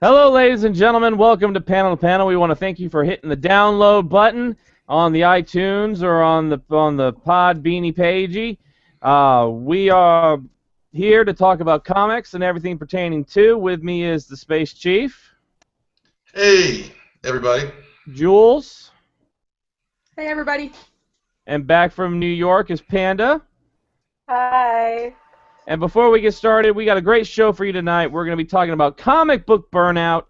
Hello, ladies and gentlemen. Welcome to Panel to Panel. We want to thank you for hitting the download button on the iTunes or on the Pod Beanie pagey. We are here to talk about comics and everything pertaining to. With me is the Space Chief, Hey, everybody. Jules, Hey, everybody. and back from New York is Panda. Hi. And before we get started, we got a great show for you tonight. We're going to be talking about comic book burnout,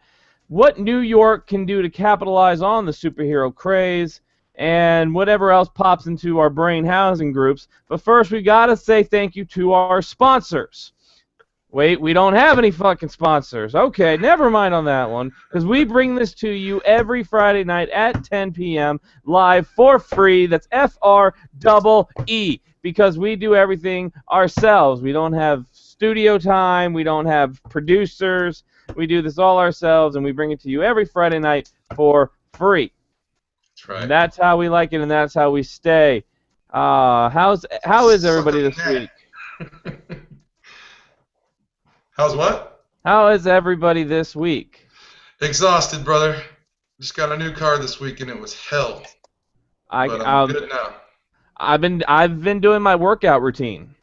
what New York can do to capitalize on the superhero craze, and whatever else pops into our brain housing groups. But first, we got to say thank you to our sponsors. Wait, we don't have any fucking sponsors. Okay, never mind on that one, because we bring this to you every Friday night at 10 p.m. live for free. That's FREE, because we do everything ourselves. We don't have studio time. We don't have producers. We do this all ourselves, and we bring it to you every Friday night for free. That's right. And that's how we like it, and that's how we stay. How is everybody this week? How's what? How is everybody this week? Exhausted, brother. Just got a new car this week, and it was hell. But I'm good now. I've been doing my workout routine.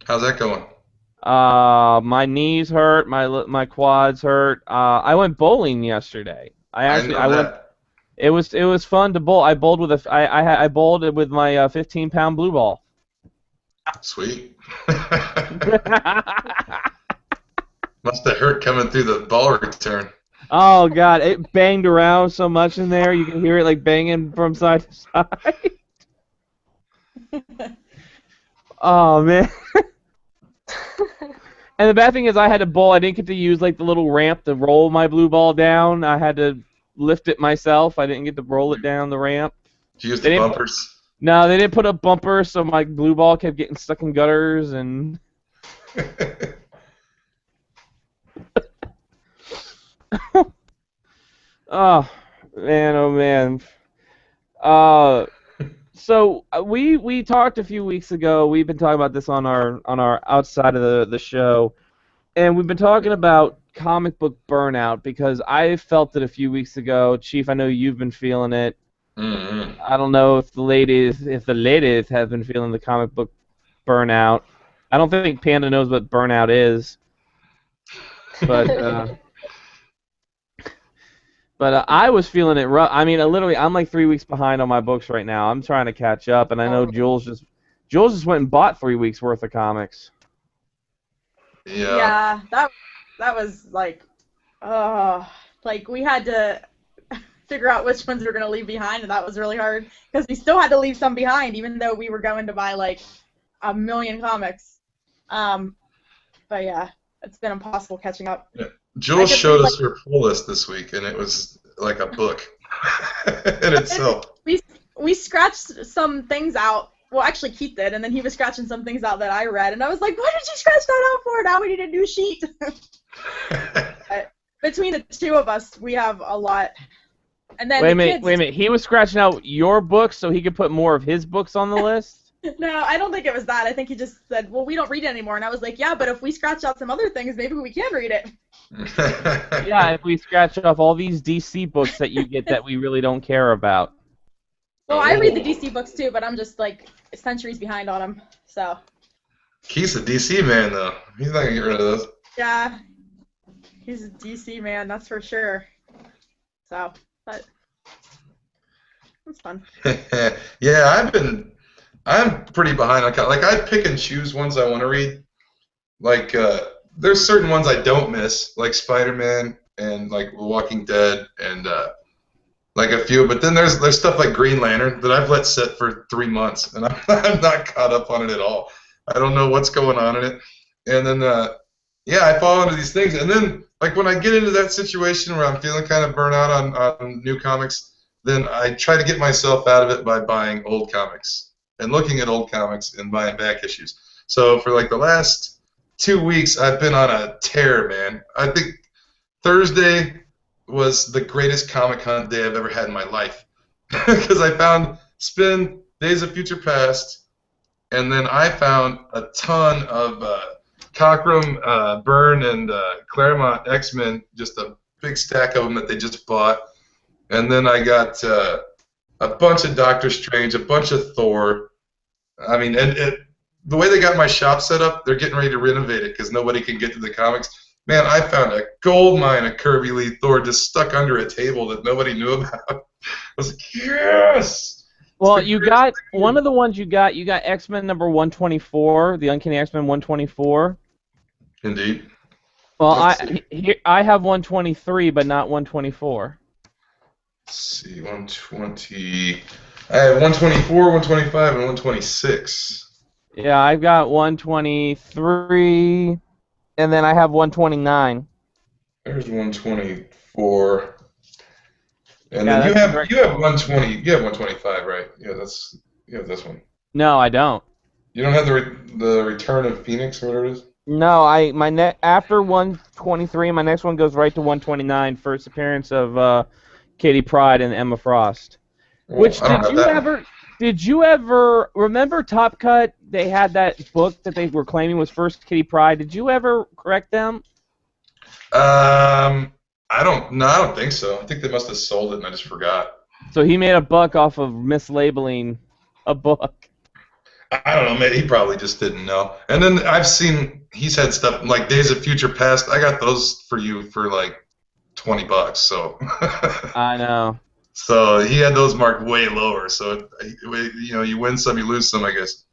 How's that going? My knees hurt, my quads hurt. I went bowling yesterday. I went. It was fun to bowl. I bowled with I bowled with my 15-pound blue ball. Sweet. Must have hurt coming through the ball return. Oh God, it banged around so much in there. You can hear it like banging from side to side. Oh man. And the bad thing is I had to bowl. I didn't get to use like the little ramp to roll my blue ball down. I had to lift it myself. I didn't get to roll it down the ramp. Did you use the bumpers? No, they didn't put up bumpers, so my blue ball kept getting stuck in gutters and. Oh man, oh man. So we talked a few weeks ago. We've been talking about this on our outside of the show, and we've been talking about comic book burnout because I felt it a few weeks ago. Chief, I know you've been feeling it. Mm-hmm. I don't know if the ladies have been feeling the comic book burnout. I don't think Panda knows what burnout is, but. But I was feeling it rough. I mean, literally, I'm like 3 weeks behind on my books right now. I'm trying to catch up, and I know Jules just went and bought 3 weeks worth of comics. Yeah. Yeah, that was like we had to figure out which ones we were gonna leave behind, and that was really hard because we still had to leave some behind, even though we were going to buy like 1 million comics. But yeah, it's been impossible catching up. Yeah. Jules showed us her pull list this week, and it was like a book in itself. We scratched some things out. Well, actually, Keith did, and then he was scratching some things out that I read, and I was like, "What did you scratch that out for? Now we need a new sheet." Between the two of us, we have a lot. And then wait a minute. He was scratching out your books so he could put more of his books on the list? No, I don't think it was that. I think he just said, "Well, we don't read it anymore," and I was like, "Yeah, but if we scratch out some other things, maybe we can read it." Yeah, if we scratch off all these DC books that you get that we really don't care about. Well, I read the DC books too, but I'm just like centuries behind on them. So. He's a DC man, though. He's not gonna get rid of those. Yeah, he's a DC man, that's for sure. So, but it's fun. Yeah, I'm pretty behind on like I pick and choose ones I want to read. Like there's certain ones I don't miss, like Spider-Man and like Walking Dead and like a few. But then there's stuff like Green Lantern that I've let sit for 3 months, and I'm not caught up on it at all. I don't know what's going on in it. And then yeah, I fall into these things, and then like when I get into that situation where I'm feeling kind of burnt out on new comics, then I try to get myself out of it by buying old comics and looking at old comics and buying back issues. So for like the last 2 weeks, I've been on a tear, man. I think Thursday was the greatest comic hunt day I've ever had in my life because I found Days of Future Past, and then I found a ton of Cockrum, Byrne, and Claremont X-Men, just a big stack of them that they just bought. And then I got a bunch of Doctor Strange, a bunch of Thor. I mean, and the way they got my shop set up, they're getting ready to renovate it because nobody can get to the comics. Man, I found a gold mine of Kirby Lee Thor just stuck under a table that nobody knew about. I was like, yes! Well, you got one of the ones you got X-Men number 124, the Uncanny X-Men 124. Indeed. Well, I have 123, but not 124. Let's see, 120. I have 124, 125, and 126. Yeah, I've got 123, and then I have 129. There's 124. And Yeah, then you have correct. 120. You have 125, right? Yeah, you have this one. No, I don't. You don't have the Return of Phoenix or whatever it is? No, after 123, my next one goes right to 129. First appearance of Katie Pryde and Emma Frost. Well, Which I don't have that. did you ever remember Top Cut? They had that book that they were claiming was first Kitty Pryde. Did you ever correct them? I don't think so. I think they must have sold it and I just forgot. So he made a buck off of mislabeling a book. I don't know, man. He probably just didn't know. And then I've seen he's had stuff like Days of Future Past. I got those for you for like $20. So. I know. So he had those marked way lower. So you win some, you lose some, I guess.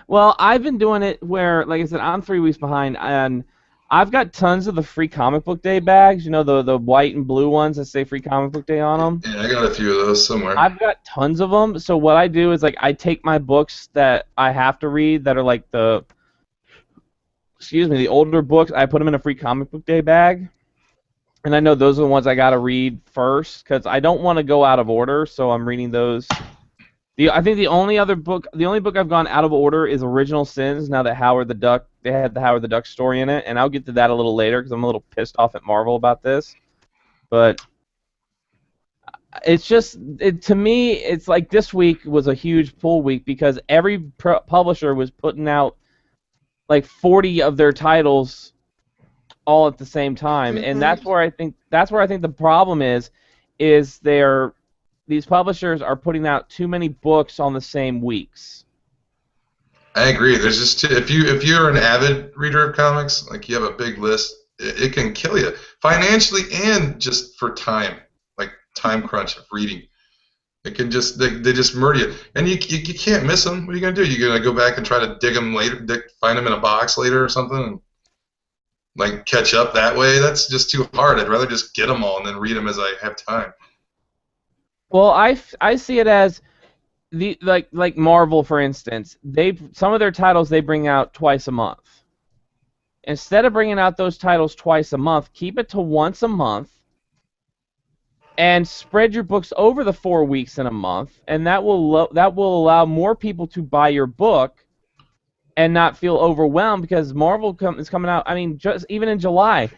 Well, I've been doing it where, like I said, I'm 3 weeks behind, and I've got tons of the free comic book day bags. You know, the white and blue ones that say free comic book day on them. Yeah, I got a few of those somewhere. I've got tons of them. So what I do is, like, I take my books that I have to read that are like the older books. I put them in a free comic book day bag. And I know those are the ones I got to read first because I don't want to go out of order, so I'm reading those. I think the only book I've gone out of order is Original Sins. Now that they had the Howard the Duck story in it, and I'll get to that a little later because I'm a little pissed off at Marvel about this. But it's just to me, it's like this week was a huge pull week because every publisher was putting out like 40 of their titles all at the same time, and that's where I think the problem is these publishers are putting out too many books on the same weeks. I agree. There's just if you're an avid reader of comics, like you have a big list, it can kill you financially and just for time, like time crunch of reading. It can just they just murder you, and you can't miss them. What are you gonna do? You're gonna go back and try to dig them later, find them in a box later or something, and like catch up that way. That's just too hard. I'd rather just get them all and then read them as I have time. Well, I see it as like Marvel, for instance. Some of their titles they bring out twice a month. Instead of bringing out those titles twice a month, keep it to once a month, and spread your books over the 4 weeks in a month, and that will allow more people to buy your book and not feel overwhelmed because Marvel is coming out. I mean, just even in July.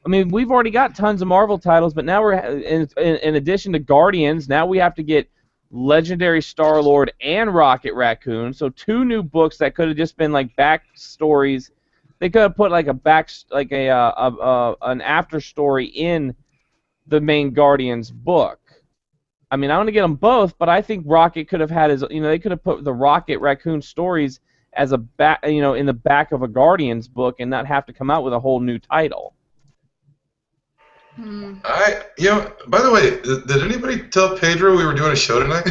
I mean, we've already got tons of Marvel titles, but now we're in addition to Guardians, now we have to get Legendary Star-Lord and Rocket Raccoon. So 2 new books that could have just been like backstories. They could have put like an after story in the main Guardians book. I mean, I want to get them both, but I think Rocket could have had they could have put the Rocket Raccoon stories as a in the back of a Guardians book and not have to come out with a whole new title. By the way, did anybody tell Pedro we were doing a show tonight?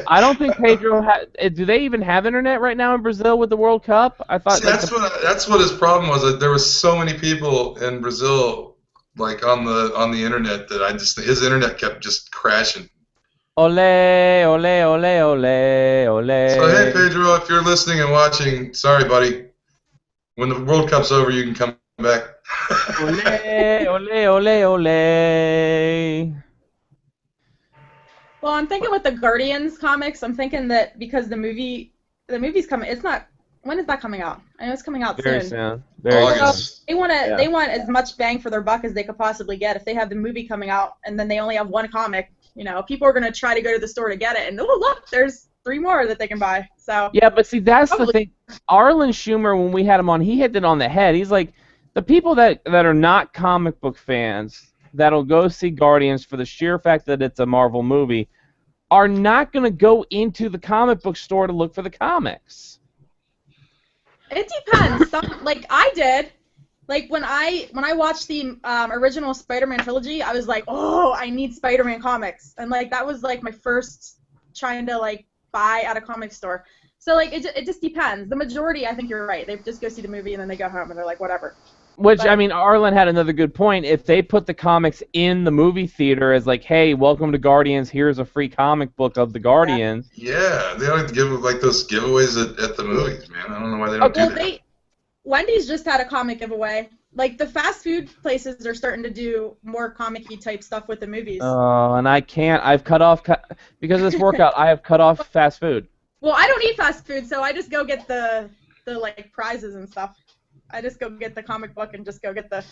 I don't think Pedro do they even have internet right now in Brazil with the World Cup? I thought that's what his problem was. That there was so many people in Brazil, like on the internet, that his internet kept just crashing. Ole, ole, ole, ole, ole. So hey Pedro, if you're listening and watching, sorry buddy. When the World Cup's over, you can come back. Ole, ole, ole, ole. Well, I'm thinking with the Guardians comics, I'm thinking that because the movie's coming, when is that coming out? I know it's coming out Very soon. August. They want as much bang for their buck as they could possibly get. If they have the movie coming out and then they only have one comic, people are going to try to go to the store to get it. And oh look, there's 3 more that they can buy. So Yeah, but see, that's the probably. thing. Arlen Schumer, when we had him on, he hit it on the head. He's like, the people that are not comic book fans that'll go see Guardians for the sheer fact that it's a Marvel movie are not going to go into the comic book store to look for the comics. It depends. Like I did. Like when I watched the original Spider-Man trilogy, I was like, oh, I need Spider-Man comics, and like that was like my first trying to like buy at a comic store. So like it just depends. The majority, I think you're right. They just go see the movie and then they go home and they're like whatever. Which, But, I mean, Arlen had another good point. If they put the comics in the movie theater as like, hey, welcome to Guardians, here's a free comic book of the Guardians. Yeah, they don't give like those giveaways at the movies, man. I don't know why they don't do that. Wendy's just had a comic giveaway. Like the fast food places are starting to do more comic-y type stuff with the movies. And I can't. I've cut off because of this workout. I have cut off fast food. Well, I don't eat fast food, so I just go get the like prizes and stuff. I just go get the comic book and just go get the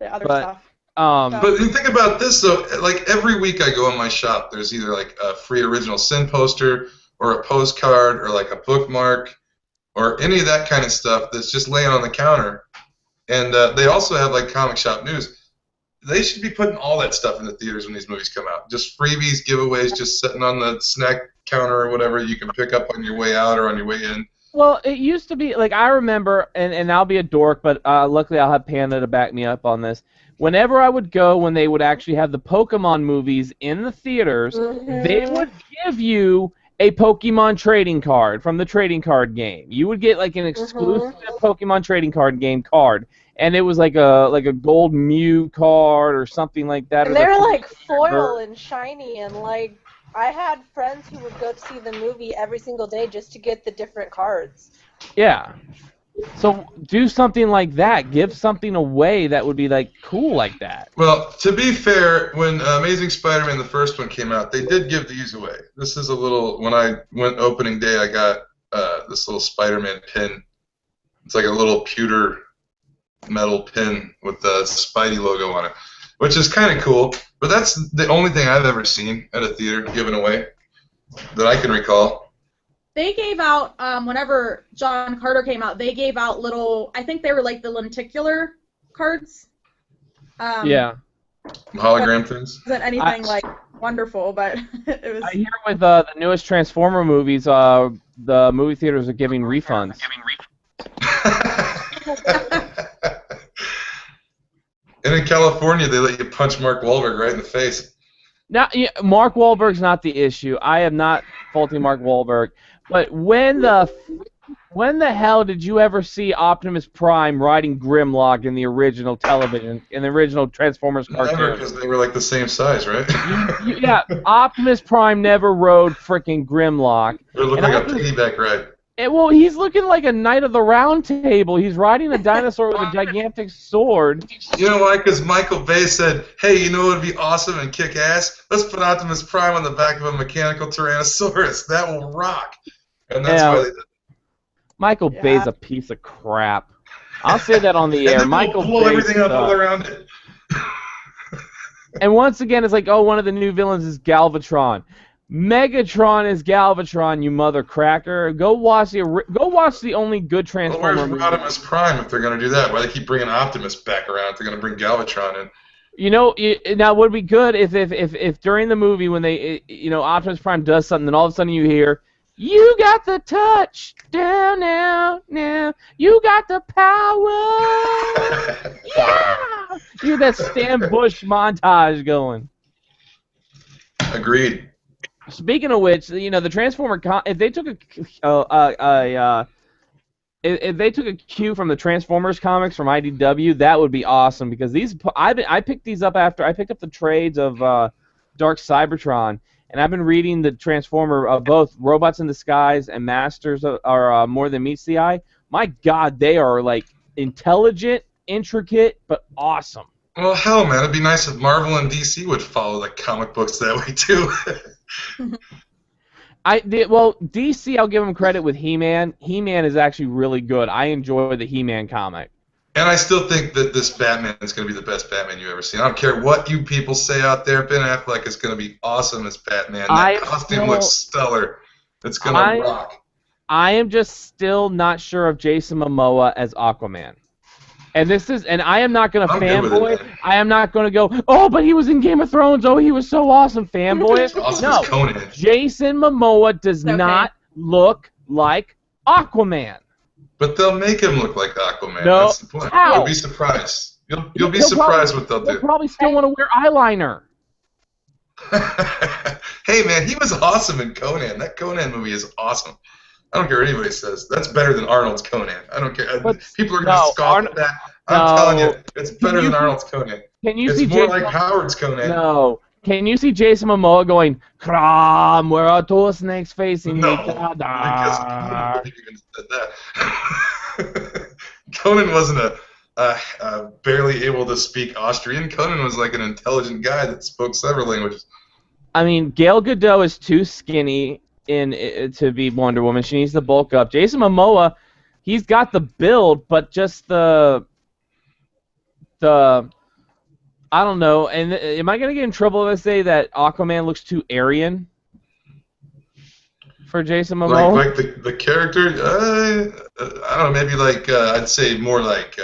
other stuff. But you think about this though. Like every week I go in my shop, there's either like a free original Sin poster or a postcard or like a bookmark or any of that kind of stuff that's just laying on the counter. And they also have like comic shop news. They should be putting all that stuff in the theaters when these movies come out. Just freebies, giveaways, just sitting on the snack counter or whatever you can pick up on your way out or on your way in. Well, it used to be, like, I remember, and I'll be a dork, but luckily I'll have Panda to back me up on this. Whenever I would go, when they would actually have the Pokemon movies in the theaters, they would give you a Pokemon trading card from the trading card game. You would get, like, an exclusive Pokemon trading card game card, and it was like a gold Mew card or something like that. And they're, like, foil and shiny and, like, I had friends who would go to see the movie every single day just to get the different cards. Yeah. So do something like that. Give something away that would be like cool like that. Well, to be fair, when Amazing Spider-Man the first one came out, they did give these away. This is a little. When I went opening day, I got this little Spider-Man pin. It's like a little pewter metal pin with the Spidey logo on it, which is kind of cool. But that's the only thing I've ever seen at a theater given away that I can recall. They gave out, whenever John Carter came out, they gave out little, I think they were like the lenticular cards. Yeah. Hologram things? It wasn't anything like wonderful, but it was. I hear with the newest Transformer movies, the movie theaters are giving refunds. And in California, they let you punch Mark Wahlberg right in the face. Now, Mark Wahlberg's not the issue. I am not faulting Mark Wahlberg. But when the hell did you ever see Optimus Prime riding Grimlock in the original television, in the original Transformers cartoon? Never, because they were like the same size, right? Yeah, Optimus Prime never rode frickin' Grimlock. It looked like a piggyback ride. Well, he's looking like a Knight of the Round Table. He's riding a dinosaur with a gigantic sword. You know why? Because Michael Bay said, hey, you know what would be awesome and kick ass? Let's put Optimus Prime on the back of a mechanical Tyrannosaurus. That will rock. And that's why they did it. Michael Bay's a piece of crap. I'll say that on the air. Michael blow Bay everything up all around it. And once again, it's like, oh, one of the new villains is Galvatron. Megatron is Galvatron, you mother cracker. Go watch the only good Transformer where's movie. Optimus Prime if they're going to do that? Why they keep bringing Optimus back around if they're going to bring Galvatron in? You know, now it would be good if during the movie when they, Optimus Prime does something, then all of a sudden you hear, you got the touch, down now, you got the power, yeah! You hear that Stan Bush montage going. Agreed. Speaking of which, the Transformer, if they took if they took a cue from the Transformers comics from IDW, that would be awesome because I picked these up after I picked up the trades of Dark Cybertron, and I've been reading the Transformer both Robots in Disguise and Masters are More Than Meets the Eye. My God, they are like intelligent, intricate, but awesome. Well, hell, man, it'd be nice if Marvel and DC would follow the comic books that way too. DC, I'll give them credit with He-Man. He-Man is actually really good. I enjoy the He-Man comic. And I still think that this Batman is going to be the best Batman you've ever seen. I don't care what you people say out there. Ben Affleck is going to be awesome as Batman. That costume looks stellar. It's going to rock. I am just still not sure of Jason Momoa as Aquaman. And I am not going to fanboy. I am not going to go, oh, but he was in Game of Thrones. Oh, he was so awesome, fanboy. No, Jason Momoa does not look like Aquaman. But they'll make him look like Aquaman. No, that's the point. how? You'll be surprised. You'll be surprised what they'll do. They'll probably still want to wear eyeliner. Hey, man, he was awesome in Conan. That Conan movie is awesome. I don't care what anybody says. That's better than Arnold's Conan. I don't care. But people are going to scoff at that. I'm telling you, it's better than Arnold's Conan. It's more like Howard's Conan. No. Can you see Jason Momoa going, Kram, where are two snakes facing each other? Because I think you said that. Conan wasn't a barely able to speak Austrian. Conan was like an intelligent guy that spoke several languages. I mean, Gal Gadot is too skinny to be Wonder Woman. She needs to bulk up. Jason Momoa, he's got the build, but just the I don't know. And am I gonna get in trouble if I say that Aquaman looks too Aryan for Jason Momoa? Like the character, I don't know. Maybe like I'd say more like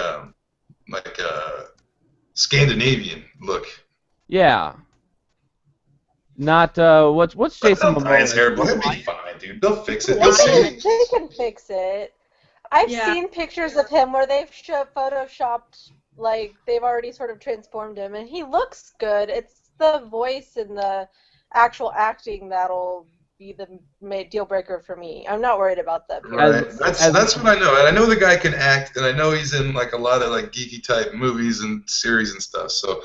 Scandinavian look. Yeah. Not what's Jason Momoa's hair? He'll be fine, dude. They'll fix it. They can fix it. I've seen pictures of him where they've photoshopped, like they've already sort of transformed him, and he looks good. It's the voice and the actual acting that'll be the deal breaker for me. I'm not worried about that. Right. That's what I know. And I know the guy can act, and I know he's in like a lot of like geeky type movies and series and stuff. So.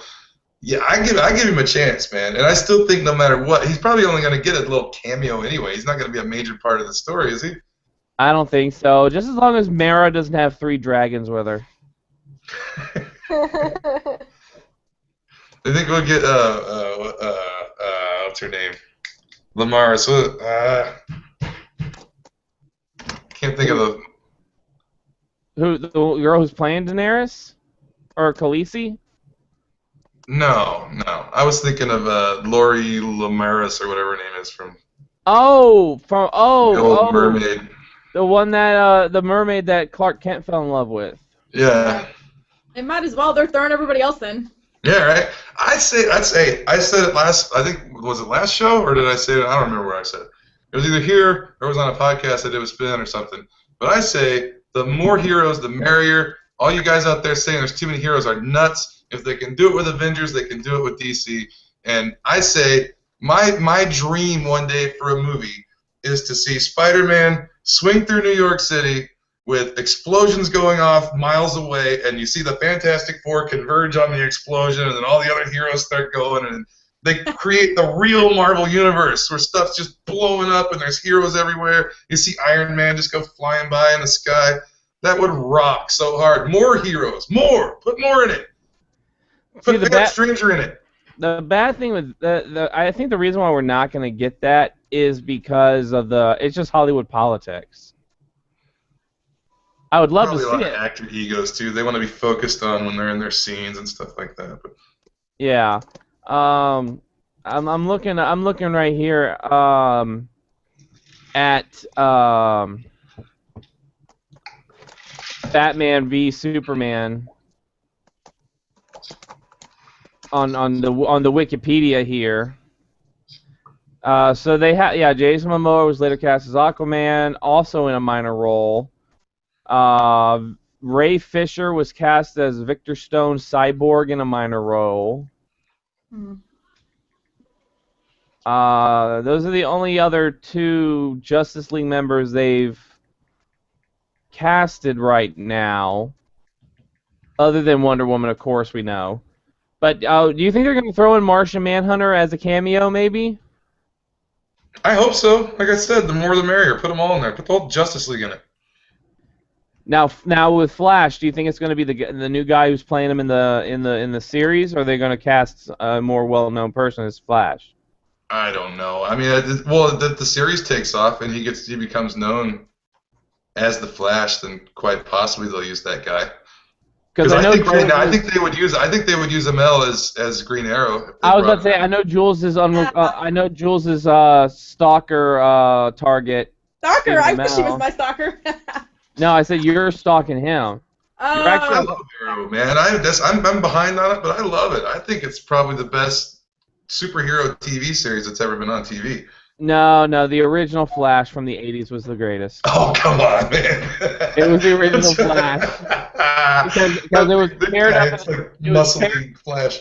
Yeah, I give him a chance, man. And I still think no matter what, he's probably only going to get a little cameo anyway. He's not going to be a major part of the story, is he? I don't think so. Just as long as Mara doesn't have 3 dragons with her. I think we'll get, what's her name? Lamar. So, can't think of the... Who, the girl who's playing Daenerys? Or Khaleesi? No. I was thinking of Lori Lamaris or whatever her name is from. The old mermaid. The one that the mermaid that Clark Kent fell in love with. Yeah. They might as well. They're throwing everybody else in. Yeah, right. I'd say. I said it last. I think was it last show or did I say it? I don't remember where I said it. It was either here or it was on a podcast I did with Spin or something. But I say the more heroes, the merrier. All you guys out there saying there's too many heroes are nuts. If they can do it with Avengers, they can do it with DC. And I say my dream one day for a movie is to see Spider-Man swing through New York City with explosions going off miles away, and you see the Fantastic Four converge on the explosion, and then all the other heroes start going, and they create the real Marvel universe where stuff's just blowing up and there's heroes everywhere. You see Iron Man just go flying by in the sky. That would rock so hard. More heroes. More. Put more in it. Put that stranger in it. The bad thing with I think the reason why we're not going to get that is because of it's just Hollywood politics. I would love to see it. Probably a lot of actor egos too. They want to be focused on when they're in their scenes and stuff like that. But. Yeah. I'm looking right here at Batman v Superman. On the Wikipedia here. So they have Jason Momoa was later cast as Aquaman, also in a minor role. Ray Fisher was cast as Victor Stone Cyborg in a minor role. Those are the only other 2 Justice League members they've casted right now, other than Wonder Woman, of course, we know. But do you think they're going to throw in Martian Manhunter as a cameo, maybe? I hope so. Like I said, the more the merrier. Put them all in there. Put the whole Justice League in it. Now with Flash, do you think it's going to be the new guy who's playing him in the series, or are they going to cast a more well-known person as Flash? I don't know. I mean, the series takes off and he becomes known as the Flash, then quite possibly they'll use that guy. Because I think right now, I think they would use ML as Green Arrow. If they I was about brought to say, him I know Jules is I know Jules is stalker target. Stalker? I wish he was ML. my stalker. No, I said you're stalking him. You're I actually. love Arrow, man. I'm behind on it, but I love it. I think it's probably the best superhero TV series that's ever been on TV. No, the original Flash from the 80s was the greatest. Oh, come on, man. It was the original Flash. Because it was paired up. It's like muscly Flash.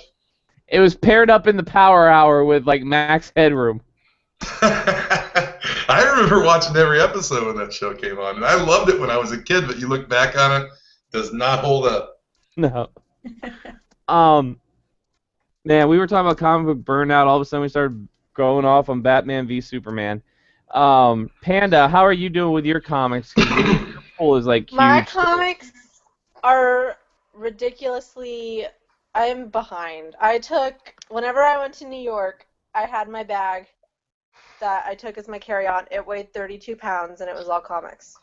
It was paired up in the Power Hour with like Max Headroom. I remember watching every episode when that show came on, and I loved it when I was a kid. But you look back on it, does not hold up. No. Man, we were talking about comic book burnout. All of a sudden, we started going off on Batman v Superman. Panda, how are you doing with your comics? 'Cause your pool is like huge. My comics are ridiculously. I'm behind. Whenever I went to New York, I had my bag that I took as my carry-on. It weighed 32 pounds, and it was all comics.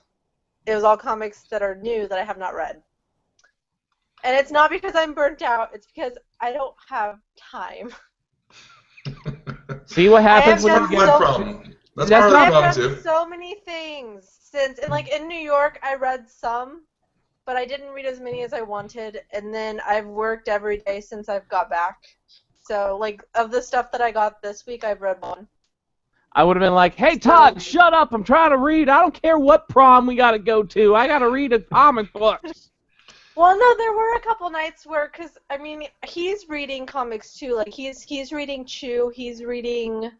It was all comics that are new that I have not read. And it's not because I'm burnt out. It's because I don't have time. See what happens when you That's get... problem. That's part of the I've problem, read too. so many things since, and like in New York, I read some, but I didn't read as many as I wanted. And then I've worked every day since I've got back. So like of the stuff that I got this week, I've read one. I would have been like, hey, Todd, shut up. I'm trying to read. I don't care what prom we got to go to. I got to read a comic book. Well, no, there were a couple nights where, because, I mean, he's reading comics, too. Like, he's reading Chew. He's reading...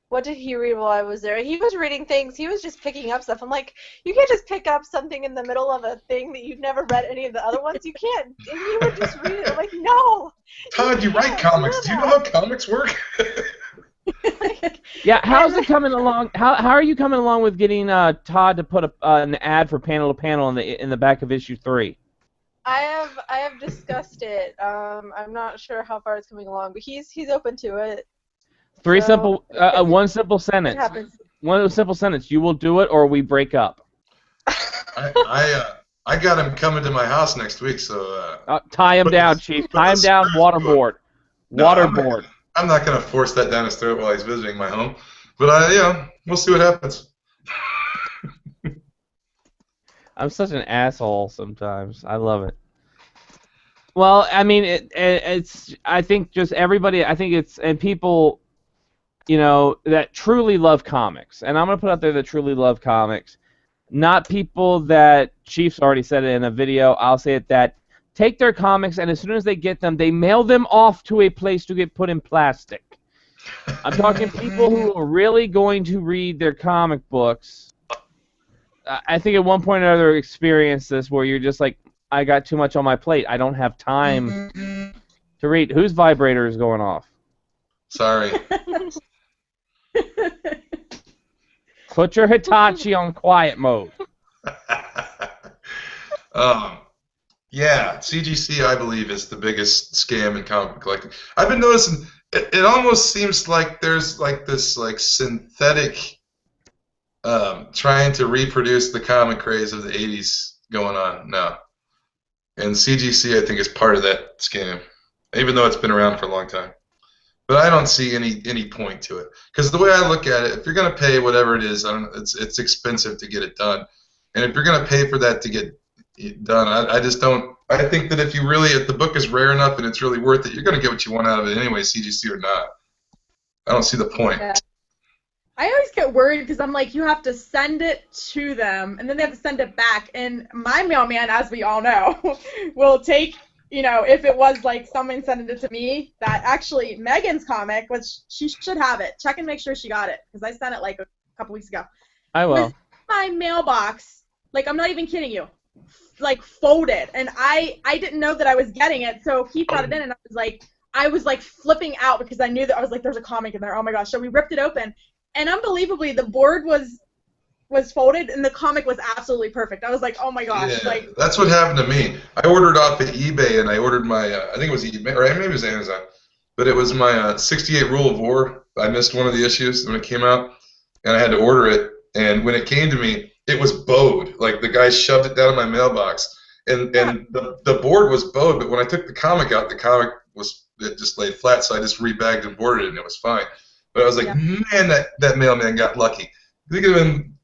What did he read while I was there? He was reading things. He was just picking up stuff. I'm like, you can't just pick up something in the middle of a thing that you've never read any of the other ones. You can't. And he would just read it. I'm like, no. Todd, you write comics. Do you know how comics work? Yeah, how's it coming along? How are you coming along with getting Todd to put an ad for Panel to Panel in the back of issue 3? I have discussed it. I'm not sure how far it's coming along, but he's open to it. One simple sentence. One simple sentence. You will do it, or we break up. I got him coming to my house next week, so. Tie him down, Chief. Tie him down. Waterboard. Waterboard. I'm not gonna force that down his throat while he's visiting my home, but we'll see what happens. I'm such an asshole sometimes. I love it. Well, I mean, it's. I think just everybody. I think it's and people, that truly love comics. And I'm gonna put out there that truly love comics, not people that Chief's already said it in a video. I'll say it that take their comics and as soon as they get them, they mail them off to a place to get put in plastic. I'm talking people who are really going to read their comic books. I think at one point or another experience this where you're just like, I got too much on my plate. I don't have time to read. Whose vibrator is going off? Sorry. Put your Hitachi on quiet mode. Yeah, CGC, I believe, is the biggest scam in comic book collecting. I've been noticing, it almost seems like there's like this like synthetic trying to reproduce the comic craze of the 80s going on now. And CGC, I think, is part of that scam, even though it's been around for a long time. But I don't see any point to it. Because the way I look at it, if you're going to pay whatever it is, it's expensive to get it done. And if you're going to pay for that to get it done, I just don't. I think that if the book is rare enough and it's really worth it, you're going to get what you want out of it anyway, CGC or not. I don't see the point. Yeah. I always get worried because I'm like, you have to send it to them, and then they have to send it back. And my mailman, as we all know, will take, if it was like someone sending it to me, that actually Megan's comic, which she should have it. Check and make sure she got it because I sent it like a couple weeks ago. I will. My mailbox, like I'm not even kidding you, like folded, and I didn't know that I was getting it, so he brought it in, and I was like flipping out because I knew that I was like, there's a comic in there. Oh my gosh! So we ripped it open. And unbelievably, the board was folded, and the comic was absolutely perfect. I was like, oh my gosh. Yeah, that's what happened to me. I ordered off of eBay, and I ordered my, I think it was eBay, or maybe it was Amazon, but it was my 68 Rule of War. I missed one of the issues when it came out, and I had to order it. And when it came to me, it was bowed. Like, the guy shoved it down in my mailbox. and the board was bowed, but when I took the comic out, it just laid flat, so I just rebagged and boarded it, and it was fine. But I was like, man, that mailman got lucky. He could have been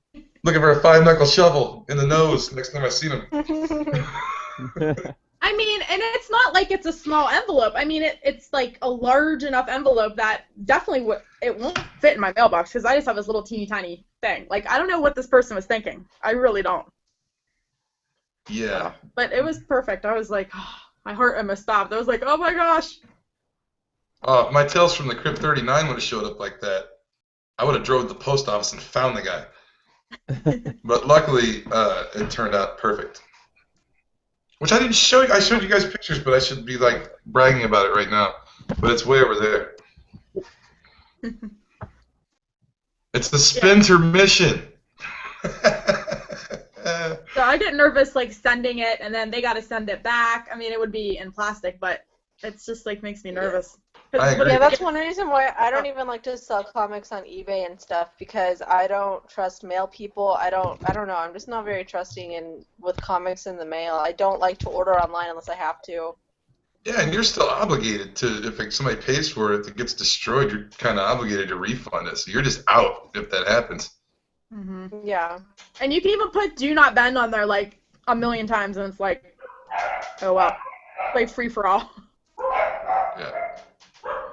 looking for a 5-knuckle shovel in the nose next time I seen him. I mean, and it's not like it's a small envelope. I mean, it's like a large enough envelope that definitely it won't fit in my mailbox because I just have this little teeny tiny thing. Like, I don't know what this person was thinking. I really don't. Yeah. But it was perfect. I was like, oh, my heart almost stopped. I was like, oh my gosh. My Tales from the Crypt 39 would have showed up like that. I would have drove to the post office and found the guy. But luckily, it turned out perfect. Which I didn't show you. I showed you guys pictures, but I should be like bragging about it right now. But it's way over there. It's the Spencer mission. So I get nervous like sending it, and then they got to send it back. I mean, it would be in plastic, but it's just like makes me nervous. I agree. Yeah, that's one reason why I don't even like to sell comics on eBay and stuff, because I don't trust mail people. I don't know. I'm just not very trusting with comics in the mail. I don't like to order online unless I have to. Yeah, and you're still obligated to, if somebody pays for it, if it gets destroyed, you're kind of obligated to refund it. So you're just out if that happens. Mm-hmm. Yeah. And you can even put "Do Not Bend" on there like a million times, and it's like, oh well, like free for all. Yeah.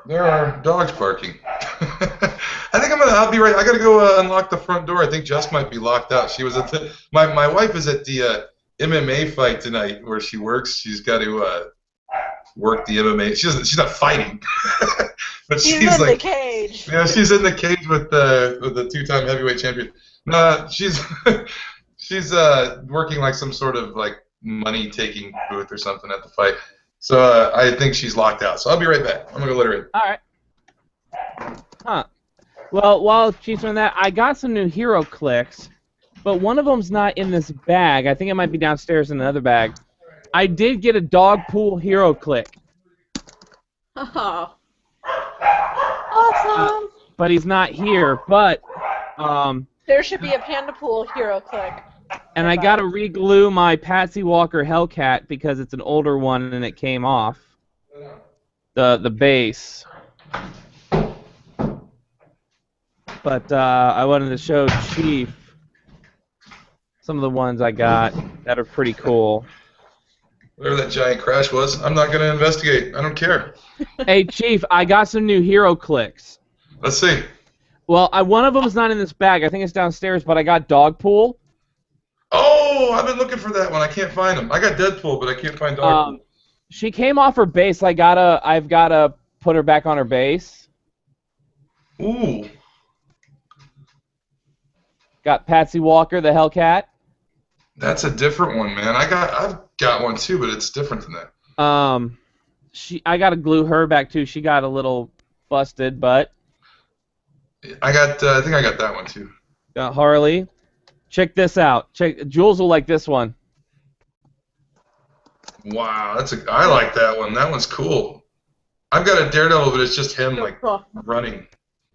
There are dogs barking. I think I'll be right. I gotta go unlock the front door. I think Jess might be locked out. She was at my wife is at the MMA fight tonight where she works. She's got to work the MMA. She's not fighing, but she's in like the cage. Yeah, she's in the cage with the 2-time heavyweight champion. No, she's working like some sort of like money taking booth or something at the fight. So I think she's locked out. So I'll be right back. I'm gonna go let her in. All right. Huh. Well, while she's doing that, I got some new hero clicks, but one of them's not in this bag. I think it might be downstairs in another bag. I did get a dog pool hero click. Oh. Awesome. But he's not here. But There should be a Panda Pool hero click. and I got to re-glue my Patsy Walker Hellcat because it's an older one and it came off the base. But I wanted to show Chief some of the ones I got that are pretty cool. Whatever that giant crash was, I'm not gonna investigate. I don't care. Hey Chief, I got some new hero clicks. Let's see. Well, one of them's not in this bag. I think it's downstairs, but I got Dogpool. Oh, I've been looking for that one. I can't find them. I got Deadpool, but I can't find Dogpool. She came off her base. I've gotta put her back on her base. Ooh. Got Patsy Walker, the Hellcat. That's a different one, man. I've got one too, but it's different than that. I gotta glue her back too. She got a little busted, but I think I got that one too. got Harley. Check this out. Jules will like this one. Wow, I like that one. That one's cool. I've got a Daredevil, but it's just him like cool. running.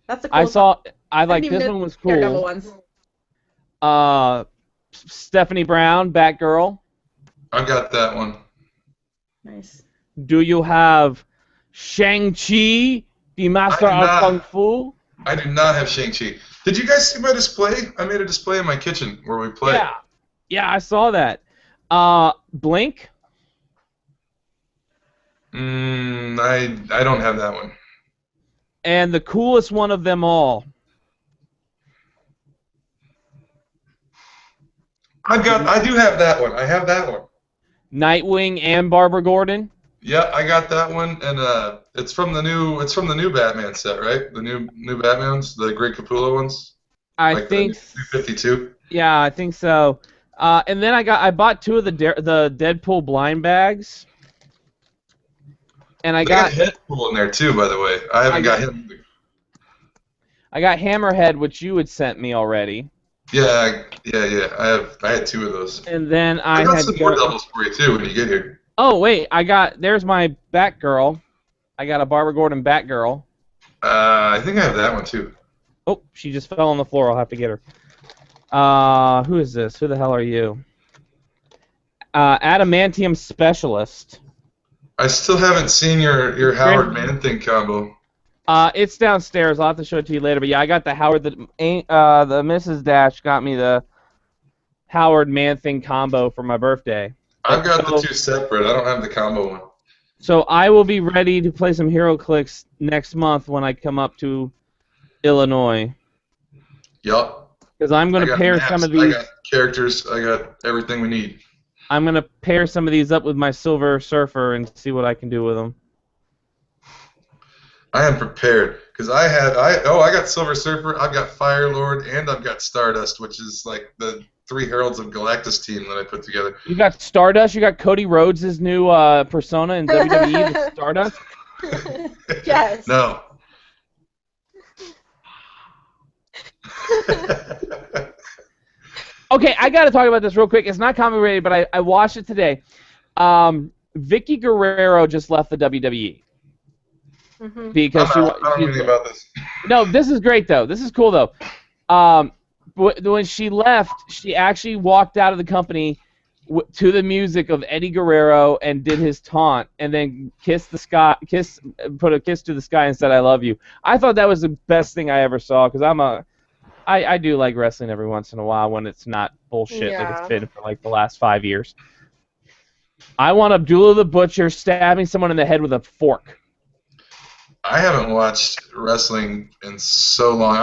That's a cool I like this one was Daredevil cool. ones. Stephanie Brown, Batgirl. I've got that one. Nice. Do you have Shang-Chi, the Master of Kung Fu? I do not have Shang-Chi. Did you guys see my display? I made a display in my kitchen where we play. Yeah, I saw that. Blink? I don't have that one. And the coolest one of them all. I do have that one. I have that one. Nightwing and Barbara Gordon? Yeah, I got that one, and it's from the new Batman set, right? The new Batmans, the Greg Capullo ones. I think. The new 52. Yeah, I think so. And then I bought two of the Deadpool blind bags. And I got Deadpool in there too, by the way. I haven't got him. I got Hammerhead, which you had sent me already. Yeah. I had two of those. And then I got some more doubles for you too when you get here. Oh wait, there's my Batgirl. I got a Barbara Gordon Batgirl. I think I have that one too. Oh, she just fell on the floor. I'll have to get her. Who is this? Who the hell are you? adamantium specialist. I still haven't seen your Howard Man-Thing combo. It's downstairs. I'll have to show it to you later. But yeah, I got the Howard. The Mrs. Dash got me the Howard Man-Thing combo for my birthday. I've got the two separate. I don't have the combo one. So I will be ready to play some HeroClix next month when I come up to Illinois. Yup. Because I'm going to pair some of these. I got characters. I got everything we need. I'm going to pair some of these up with my Silver Surfer and see what I can do with them. I am prepared because I got Silver Surfer, I've got Fire Lord, and I've got Stardust, which is like the 3 Heralds of Galactus team that I put together. You got Stardust. You got Cody Rhodes' new persona in WWE with Stardust. Yes. No. Okay, I got to talk about this real quick. It's not comic related, but I watched it today. Vicky Guerrero just left the WWE. Mm-hmm. Because I don't know anything about this. No, this is great though. This is cool though. When she left, she actually walked out of the company to the music of Eddie Guerrero and did his taunt, and then kissed the sky, put a kiss to the sky and said, "I love you." I thought that was the best thing I ever saw because I do like wrestling every once in a while when it's not bullshit like it's been for like the last 5 years. I want Abdullah the Butcher stabbing someone in the head with a fork. I haven't watched wrestling in so long.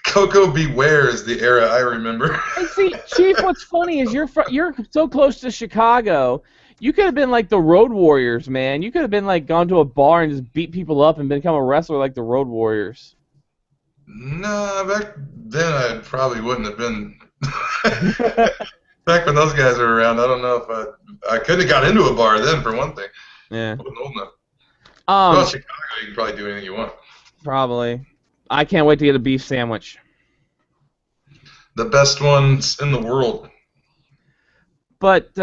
Coco Beware is the era I remember. And see, Chief, what's funny is you're so close to Chicago. You could have been like the Road Warriors, man. You could have been like gone to a bar and just beat people up and become a wrestler like the Road Warriors. No, back then I probably wouldn't have been. Back when those guys were around, I don't know if I couldn't have got into a bar then, for one thing. Yeah. I wasn't old enough. Well, Chicago, you can probably do anything you want. Probably. I can't wait to get a beef sandwich. The best ones in the world. But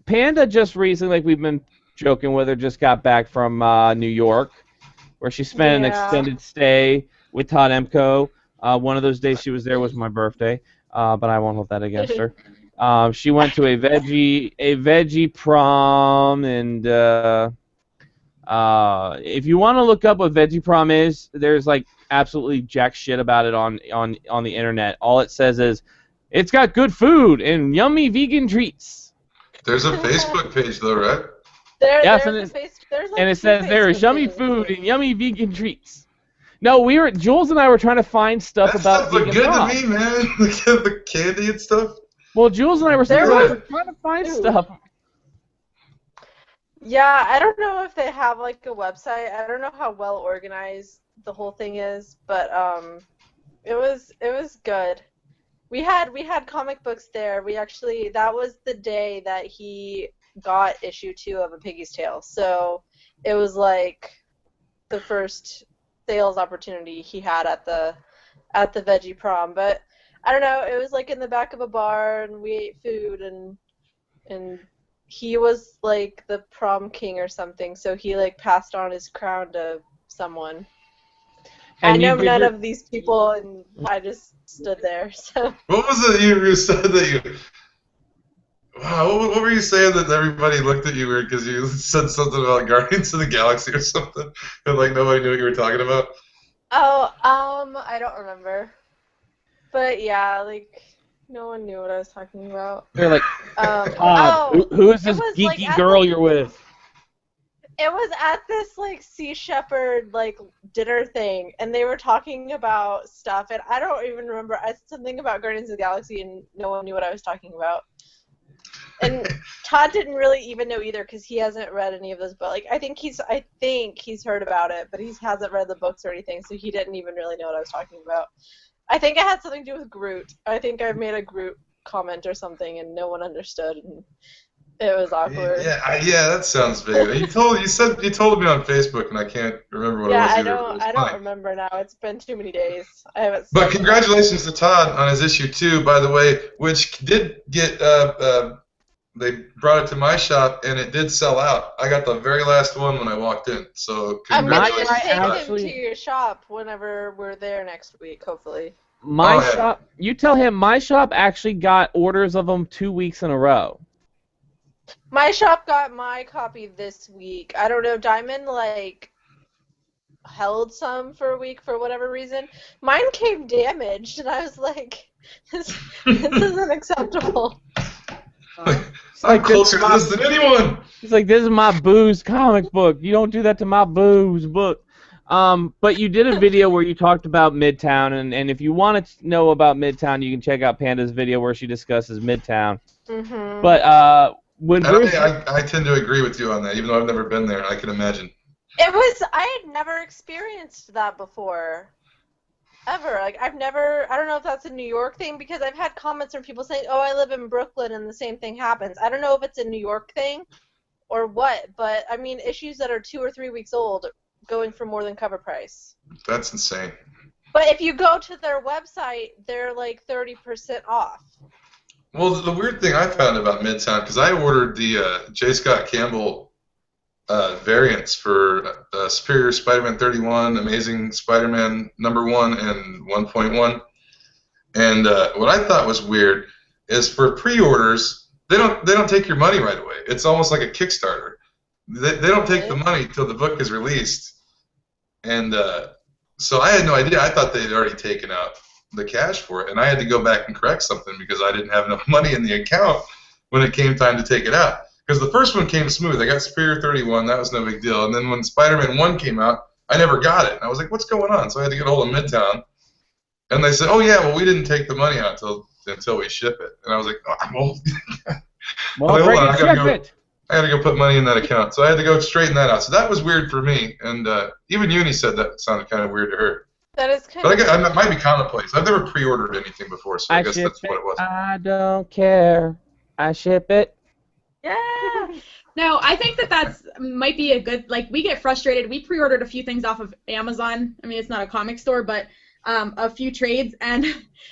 Panda just recently, like we've been joking with her, just got back from New York, where she spent an extended stay with Todd Emko. One of those days she was there was my birthday, but I won't hold that against her. She went to a veggie prom, and if you want to look up what veggie prom is, there's like absolutely jack shit about it on the internet. All it says is it's got good food and yummy vegan treats. There's a Facebook page though, right? Yes, and it says there is yummy food and yummy vegan treats. No, Jules and I were trying to find stuff about vegan good prom. to me, man. The candy and stuff. Well, Jules and I were trying to find stuff. Yeah, I don't know if they have like a website. I don't know how well organized the whole thing is, but it was good. We had comic books there. That was the day that he got issue 2 of A Piggy's Tale. So it was like the first sales opportunity he had at the veggie prom. But I don't know, it was like in the back of a bar and we ate food and he was like the prom king or something, so he like passed on his crown to someone. And I know none of these people, and I just stood there. So. What was it you said that you? Wow, what were you saying that everybody looked at you weird because you said something about Guardians of the Galaxy or something, and like nobody knew what you were talking about? Oh, I don't remember. But yeah, like. No one knew what I was talking about. They're like, who is this geeky like girl you're with? It was at this like Sea Shepherd like dinner thing, and they were talking about stuff, and I don't even remember. I said something about Guardians of the Galaxy, and no one knew what I was talking about. And Todd didn't really even know either because he hasn't read any of those. But like, I think he's heard about it, but he hasn't read the books or anything, so he didn't even really know what I was talking about. I think it had something to do with Groot. I think I made a Groot comment or something, and no one understood, and it was awkward. Yeah, that sounds big. You told me on Facebook, and I can't remember what it was either. I don't remember now. It's been too many days. I haven't. But congratulations to Todd on his issue 2, by the way, which did get they brought it to my shop, and it did sell out. I got the very last one when I walked in. So congratulations. I'm gonna take him to your shop whenever we're there next week, hopefully. Shop. You tell him my shop actually got orders of them 2 weeks in a row. My shop got my copy this week. I don't know, Diamond, like, held some for a week for whatever reason. Mine came damaged, and I was like, this isn't acceptable. I'm closer to this than anyone. He's like, this is my booze comic book. You don't do that to my booze book. But you did a video where you talked about Midtown, and if you want to know about Midtown, you can check out Panda's video where she discusses Midtown. Mm-hmm. But when Bruce... I tend to agree with you on that, even though I've never been there. I can imagine. I had never experienced that before. Ever. Like, I don't know if that's a New York thing, because I've had comments from people saying, oh, I live in Brooklyn and the same thing happens. I don't know if it's a New York thing or what, but, I mean, issues that are 2 or 3 weeks old going for more than cover price. That's insane. But if you go to their website, they're like 30% off. Well, the weird thing I found about Midtown, because I ordered the J. Scott Campbell variants for Superior Spider-Man 31, Amazing Spider-Man #1 and 1.1, and what I thought was weird is for pre-orders they don't take your money right away. It's almost like a Kickstarter. They don't take the money till the book is released, and so I had no idea. I thought they had already taken out the cash for it, and I had to go back and correct something because I didn't have enough money in the account when it came time to take it out. Because the first one came smooth. I got Superior 31, that was no big deal. And then when Spider-Man 1 came out, I never got it. And I was like, what's going on? So I had to get a hold of Midtown. And they said, oh, yeah, well, we didn't take the money out until we ship it. And I was like, oh, well, hold on, I got to go put money in that account. So I had to go straighten that out. So that was weird for me. And even Uni said that sounded kind of weird to her. That is kind of weird. But it might be commonplace. I've never pre-ordered anything before, so I guess that's what it was. I don't care. I ship it. Yeah. No, I think that's might be a good, like, we get frustrated. We pre-ordered a few things off of Amazon. I mean, it's not a comic store, but a few trades. And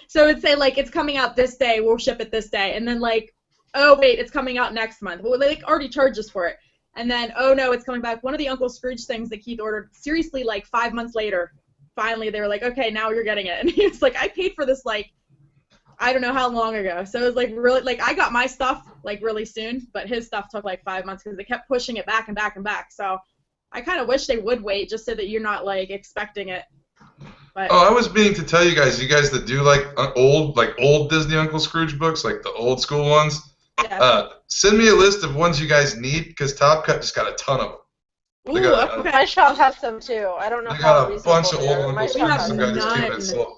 so it'd say, like, it's coming out this day, we'll ship it this day. And then, like, oh, wait, it's coming out next month. Well, they, like, already charged us for it. And then, oh, no, it's coming back. One of the Uncle Scrooge things that Keith ordered, seriously, like, 5 months later, finally they were like, okay, now you're getting it. And he was like, I paid for this, like, I don't know how long ago. So it was like really, like, I got my stuff like really soon, but his stuff took like 5 months because they kept pushing it back and back and back. So I kind of wish they would wait just so that you're not like expecting it. But I was meaning to tell you guys that do like old Disney Uncle Scrooge books, like the old school ones. Yeah. Send me a list of ones you guys need because Top Cut just got a ton of them. Ooh, okay. My shop has some too. I don't know how reasonable. They got a bunch of old ones. Some guy just came and sold.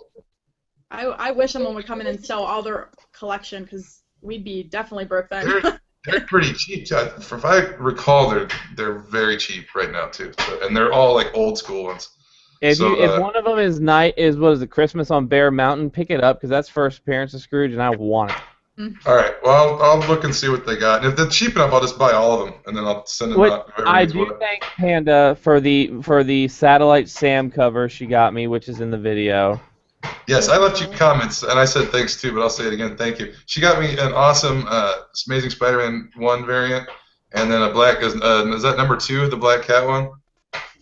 I wish someone would come in and sell all their collection because we'd be definitely broke then. They're pretty cheap. If I recall, they're very cheap right now too, and they're all like old school ones. If one of them is Christmas on Bear Mountain, pick it up because that's first appearance of Scrooge, and I want it. All right. Well, I'll look and see what they got, and if they're cheap enough, I'll just buy all of them, and then I'll send them out. I do thank Panda for the Satellite Sam cover she got me, which is in the video. Yes, I left you comments, and I said thanks too, but I'll say it again. Thank you. She got me an awesome Amazing Spider-Man 1 variant, and then a black. Is that #2, the Black Cat one?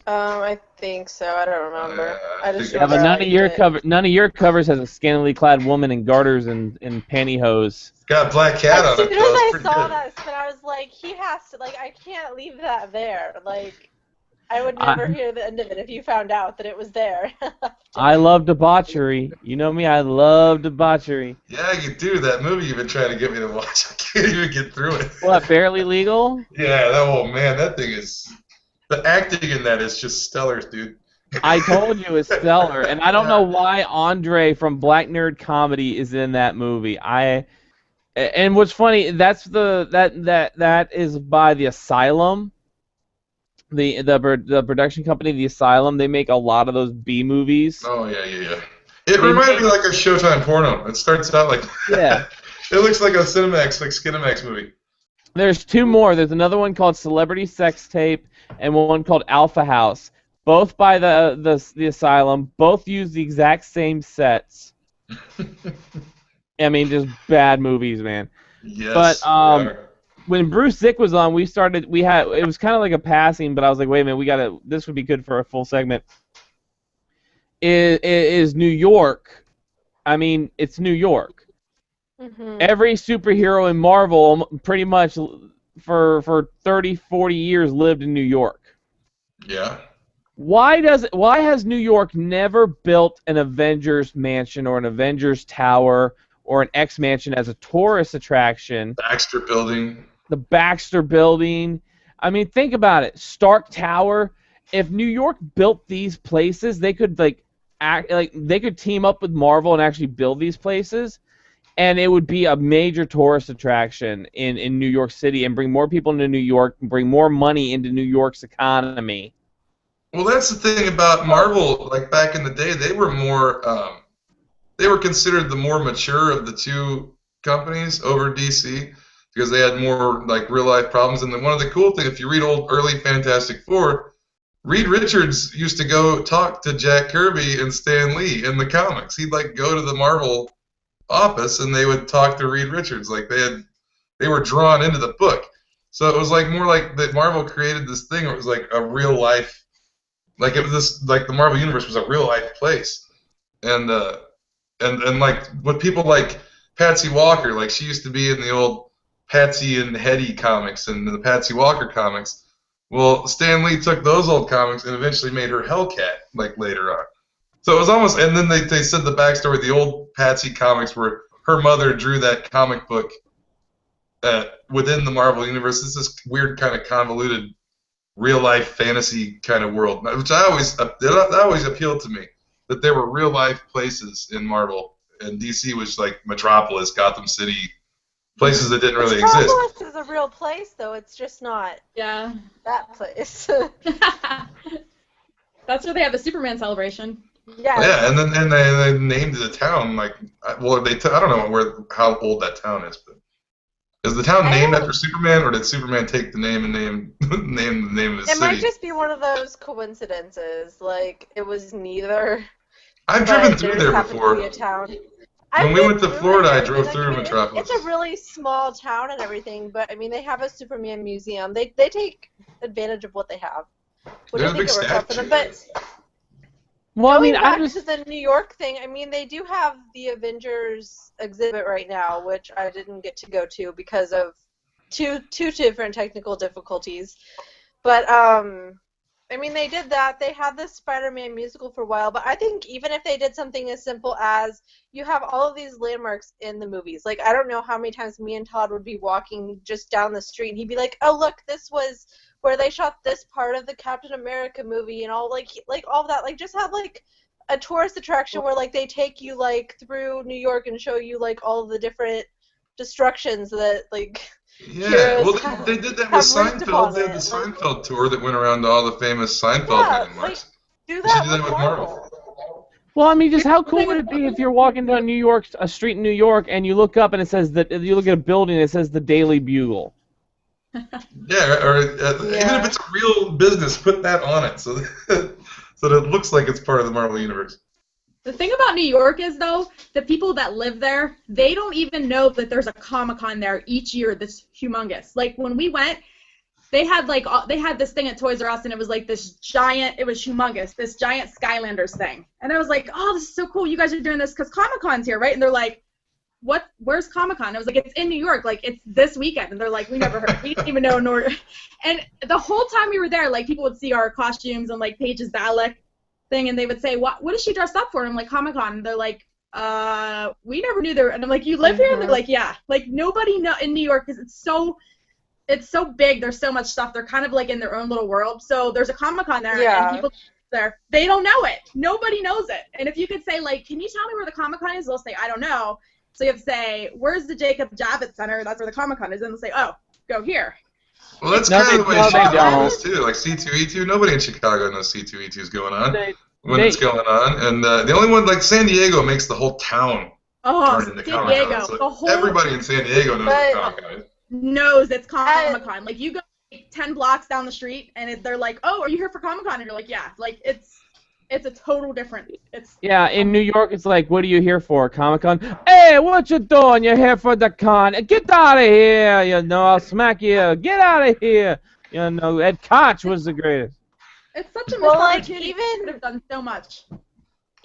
I think so. I don't remember. But none of your covers has a scantily clad woman in garters and pantyhose. Got a Black Cat on it. As soon as I saw that, I was like, he has to. Like, I can't leave that there. Like, I would never hear the end of it if you found out that it was there. I love debauchery. You know me, I love debauchery. Yeah, you do. That movie you've been trying to get me to watch, I can't even get through it. What, Barely Legal? Yeah, that thing is... The acting in that is just stellar, dude. I told you it's stellar, and I don't know why Andre from Black Nerd Comedy is in that movie. And what's funny, that is by the Asylum. The production company, the Asylum, they make a lot of those B movies. Oh yeah. It reminded me like a Showtime porno. It starts out like it looks like a Skinemax movie. There's two more. There's another one called Celebrity Sex Tape and one called Alpha House. Both by the Asylum. Both use the exact same sets. I mean, just bad movies, man. Yes. But when Bruce Zick was on, it was kind of like a passing, but I was like, wait a minute, this would be good for a full segment. Is New York? I mean, it's New York. Mm-hmm. Every superhero in Marvel pretty much for 30, 40 years lived in New York. Yeah. Why has New York never built an Avengers mansion or an Avengers tower or an X mansion as a tourist attraction? Baxter Building. The Baxter Building. I mean, think about it. Stark Tower. If New York built these places, they could they could team up with Marvel and actually build these places, and it would be a major tourist attraction in New York City and bring more people into New York and bring more money into New York's economy. Well, that's the thing about Marvel. Like back in the day, they were more, they were considered the more mature of the two companies over DC because they had more like real life problems. And then one of the cool things, if you read old early Fantastic Four, Reed Richards used to go talk to Jack Kirby and Stan Lee in the comics. He'd like go to the Marvel office and they would talk to Reed Richards. Like they were drawn into the book. So it was like more like that Marvel created this thing where it was like a real life. Like it was this, like the Marvel Universe was a real life place, and like with people like Patsy Walker, like she used to be in the old Patsy and Hetty comics and the Patsy Walker comics. Well, Stan Lee took those old comics and eventually made her Hellcat, like later on. So it was almost, and then they said the backstory, the old Patsy comics where her mother drew that comic book within the Marvel Universe. It's this weird kind of convoluted real life fantasy kind of world, which that always appealed to me, that there were real life places in Marvel, and DC was like Metropolis, Gotham City, places that didn't really exist. Metropolis is a real place, though. It's just not that place. That's where they have the Superman celebration. Yeah, and then they named the town like, well, I don't know how old that town is, but is the town named after Superman, or did Superman take the name and name the name of the city? It might just be one of those coincidences. Like it was neither. I've driven through there before. To be a town. When we went to Florida, I drove through Metropolis. It's a really small town and everything, but I mean they have a Superman museum. They take advantage of what they have, which I think it works out for them. But well, I mean, back to the New York thing. I mean, they do have the Avengers exhibit right now, which I didn't get to go to because of two different technical difficulties. But I mean, they did that. They had this Spider-Man musical for a while, but I think even if they did something as simple as you have all of these landmarks in the movies, like I don't know how many times me and Todd would be walking just down the street, and he'd be like, "Oh, look, this was where they shot this part of the Captain America movie," and all like all of that. Like just have like a tourist attraction where like they take you like through New York and show you like all of the different destructions that like. Yeah, well, they did that with Seinfeld. They had the Seinfeld tour that went around to all the famous Seinfeld landmarks. Do that with Marvel. Well, I mean, just how cool would it be if you're walking down a street in New York, and you look up and it says that you look at a building and it says the Daily Bugle. Yeah, or even if it's a real business, put that on it so that it looks like it's part of the Marvel Universe. The thing about New York is, though, the people that live there, they don't even know that there's a Comic-Con there each year that's humongous. Like, when we went, they had this thing at Toys R Us, and it was like this giant, it was humongous, this giant Skylanders thing. And I was like, oh, this is so cool, you guys are doing this because Comic-Con's here, right? And they're like, where's Comic-Con? I was like, it's in New York, like, it's this weekend. And they're like, we never heard, we didn't even know. And the whole time we were there, like, people would see our costumes and, like, Paige's Dalek thing, and they would say, what is she dressed up for? And I'm like, Comic-Con. And they're like, we never knew there. And I'm like, you live here? And they're like, yeah. Like, nobody know in New York, because it's so big, there's so much stuff, they're kind of like in their own little world. So there's a Comic-Con there, and people there, they don't know it. Nobody knows it. And if you could say, like, can you tell me where the Comic-Con is? They'll say, I don't know. So you have to say, where's the Jacob Javits Center? That's where the Comic-Con is. And they'll say, oh, go here. Well, that's kind of the way Chicago is, too. Like, C2E2, nobody in Chicago knows C2E2 is going on when it's going on. And the only one, like, San Diego makes the whole town turn into Comic-Con. So everybody in San Diego knows what Comic-Con is. Knows it's Comic-Con. Like, you go 10 blocks down the street, and they're like, oh, are you here for Comic-Con? And you're like, yeah. Like, it's a total different. Yeah, in New York, it's like, what are you here for, Comic-Con? Hey, what you doing? You're here for the con. Get out of here, you know, I'll smack you. Get out of here. You know, Ed Koch was the greatest. It's such a missed opportunity. Even could have done so much.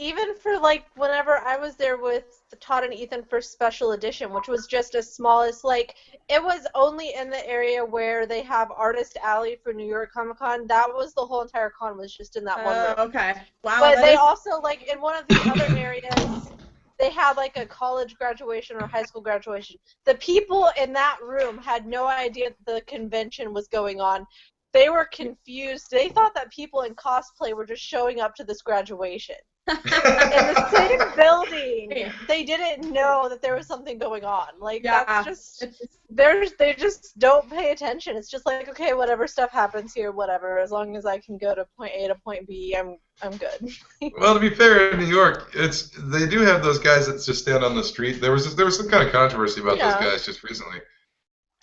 even for like whenever I was there with Todd and Ethan for Special Edition, which was just as small as like it was only in the area where they have Artist Alley for New York Comic Con. That was the whole entire con was just in that one room. Okay. Wow. But they also like in one of the other areas they had like a college graduation or high school graduation. The people in that room had no idea the convention was going on. They were confused. They thought that people in cosplay were just showing up to this graduation. In the same building, they didn't know that there was something going on. Like, that's just, they just don't pay attention. It's just like, okay, whatever stuff happens here, whatever. As long as I can go to point A to point B, I'm good. Well, to be fair, in New York, they do have those guys that just stand on the street. There was some kind of controversy about those guys just recently,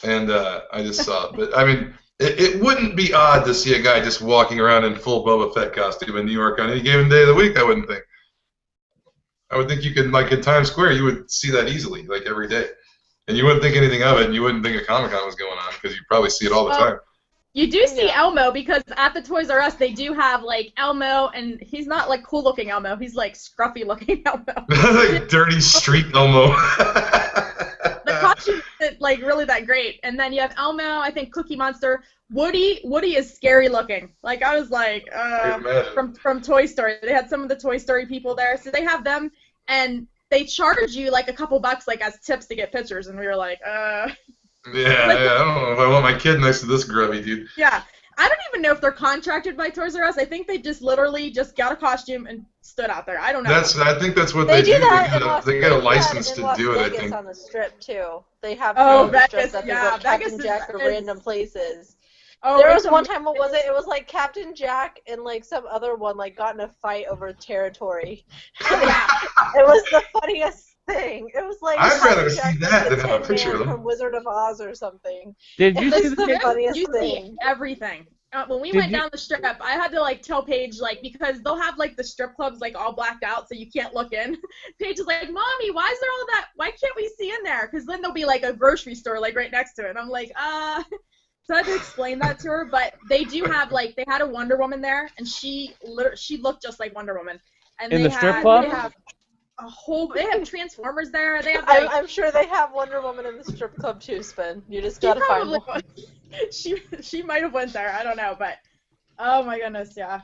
and I just saw it. But I mean, it wouldn't be odd to see a guy just walking around in full Boba Fett costume in New York on any given day of the week. I wouldn't think. I would think you could, like in Times Square, you would see that easily, like every day, and you wouldn't think anything of it, and you wouldn't think a Comic-Con was going on because you probably see it all the time. You do see Elmo because at the Toys R Us they do have like Elmo, and he's not like cool looking Elmo. He's like scruffy looking Elmo. Like dirty street Elmo. The costume isn't like really that great. And then you have Elmo, I think Cookie Monster. Woody is scary looking. Like I was like from Toy Story. They had some of the Toy Story people there, so they have them, and they charge you like a couple bucks like as tips to get pictures, and we were like Yeah, I don't know if I want my kid next to this grubby dude. Yeah, I don't even know if they're contracted by Toys R Us. I think they just literally just got a costume and stood out there. I don't know. I think that's what they do. They get a license to do it. I think. On the Strip too. They have Vegas, that like Captain Jack or random places. Oh, there was one time, what was it? It was like Captain Jack and like some other one like got in a fight over territory. It was the funniest thing. It was like I'd rather see that than have a picture of them from Wizard of Oz or something. Did you see the funniest thing? Everything. When we went down the Strip, I had to like tell Paige like because they'll have like the strip clubs like all blacked out so you can't look in. Paige is like, "Mommy, why is there all that? Why can't we see in there?" Because then there'll be like a grocery store like right next to it. And I'm like, So I had to explain that to her, but they do have like they had a Wonder Woman there, and she looked just like Wonder Woman. And in the strip club? They have they have Transformers there. They have. Like, I'm sure they have Wonder Woman in the strip club too, Spin. You just gotta find one. She might have went there. I don't know, but oh my goodness, yeah.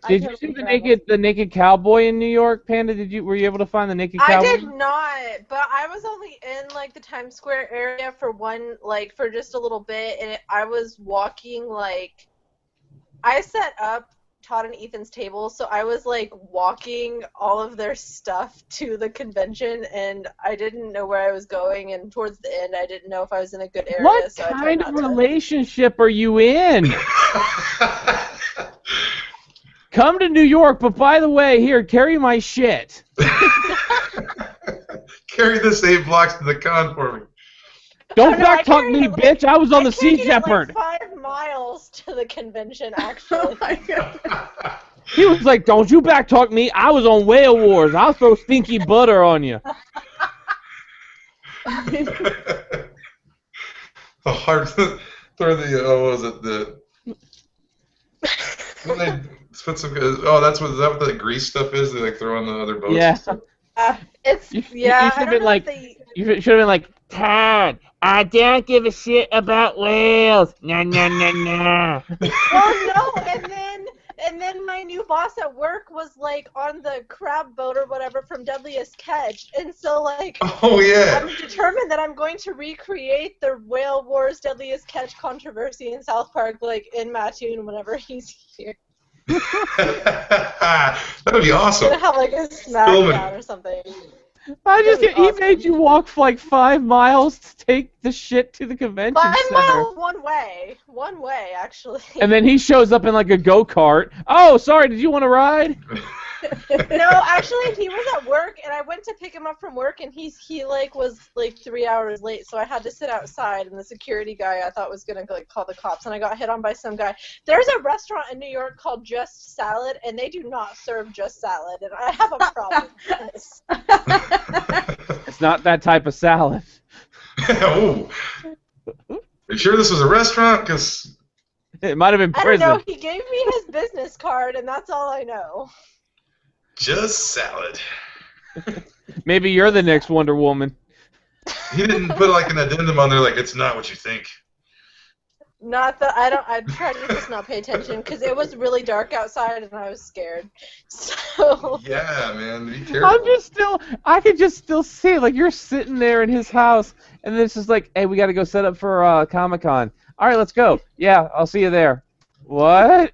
Did you see the naked cowboy in New York, Panda? Were you able to find the naked cowboy? I did not, but I was only in like the Times Square area for just a little bit, and I was walking like I set up Todd and Ethan's table, so I was like walking all of their stuff to the convention, and I didn't know where I was going, and towards the end I didn't know if I was in a good area. What so kind of relationship are you in? Come to New York, but by the way, here, carry my shit. Carry this 8 blocks to the con for me. Don't backtalk me, bitch. I was on the Sea Shepherd. Like 5 miles to the convention, actually. He was like, "Don't you backtalk me. I was on Whale Wars. I'll throw stinky butter on you." Throw the what was it when they put some is that what the grease stuff is? They like throw on the other boats. Yeah. You should have been like, "Todd, I don't give a shit about whales. Nah, nah, nah, nah." Well, no, and then my new boss at work was like on the crab boat or whatever from Deadliest Catch, and so like oh yeah, I'm determined that I'm going to recreate the Whale Wars Deadliest Catch controversy in South Park like in Mattoon whenever he's here. That would be awesome. I'm gonna have like a smackdown or something. He made you walk like 5 miles to take the shit to the convention 5 center. miles one way actually. And then he shows up in like a go-kart. "Oh, sorry, did you want to ride?" No, actually he was at work, and I went to pick him up from work, and he like was like 3 hours late, so I had to sit outside, and the security guy I thought was gonna like call the cops, and I got hit on by some guy. There's a restaurant in New York called Just Salad, and they do not serve just salad, and I have a problem with this. It's not that type of salad. Oh. Are you sure this was a restaurant? Because it might have been prison. I don't know. He gave me his business card, and that's all I know. Just salad. Maybe you're the next Wonder Woman. He didn't put like an addendum on there like it's not what you think. Not that I tried to just not pay attention because it was really dark outside and I was scared. So. Yeah, man, be careful. I could just still see it. Like you're sitting there in his house, and then it's just like, hey, we got to go set up for Comic-Con. All right, let's go. Yeah, I'll see you there. What?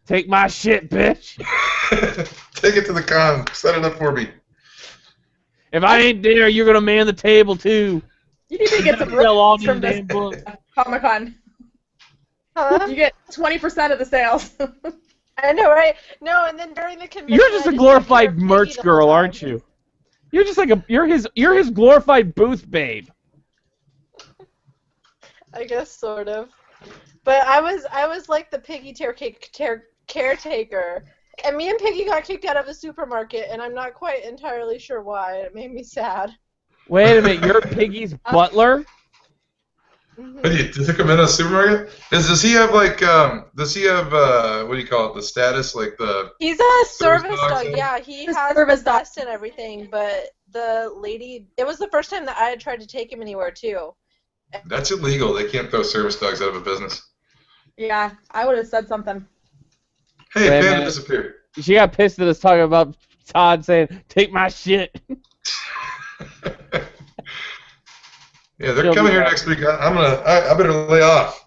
Take my shit, bitch. Take it to the con. Set it up for me. If I ain't there, you're gonna man the table too. You need to get some Sell all rooms these from damn this books. Comic-Con. Huh? You get 20% of the sales. I know, right? No, and then during the convention, You're just a glorified merch girl, aren't you? You're just like you're his glorified booth babe. I guess sort of. But I was like the piggy caretaker. And me and Piggy got kicked out of a supermarket, and I'm not quite entirely sure why. It made me sad. Wait a minute, you're Piggy's butler? What do you took him in a supermarket? Does he have like what do you call it? The status like the He's a service service dog? dog. Yeah, he He's has service the dog. vest and everything. But the lady, it was the first time that I had tried to take him anywhere too. That's illegal. They can't throw service dogs out of a business. Yeah, I would have said something. Hey, Wait a Panda minute. disappeared. She got pissed at us talking about Todd saying, "Take my shit." Yeah, they're She'll coming be here back. next week. I better lay off.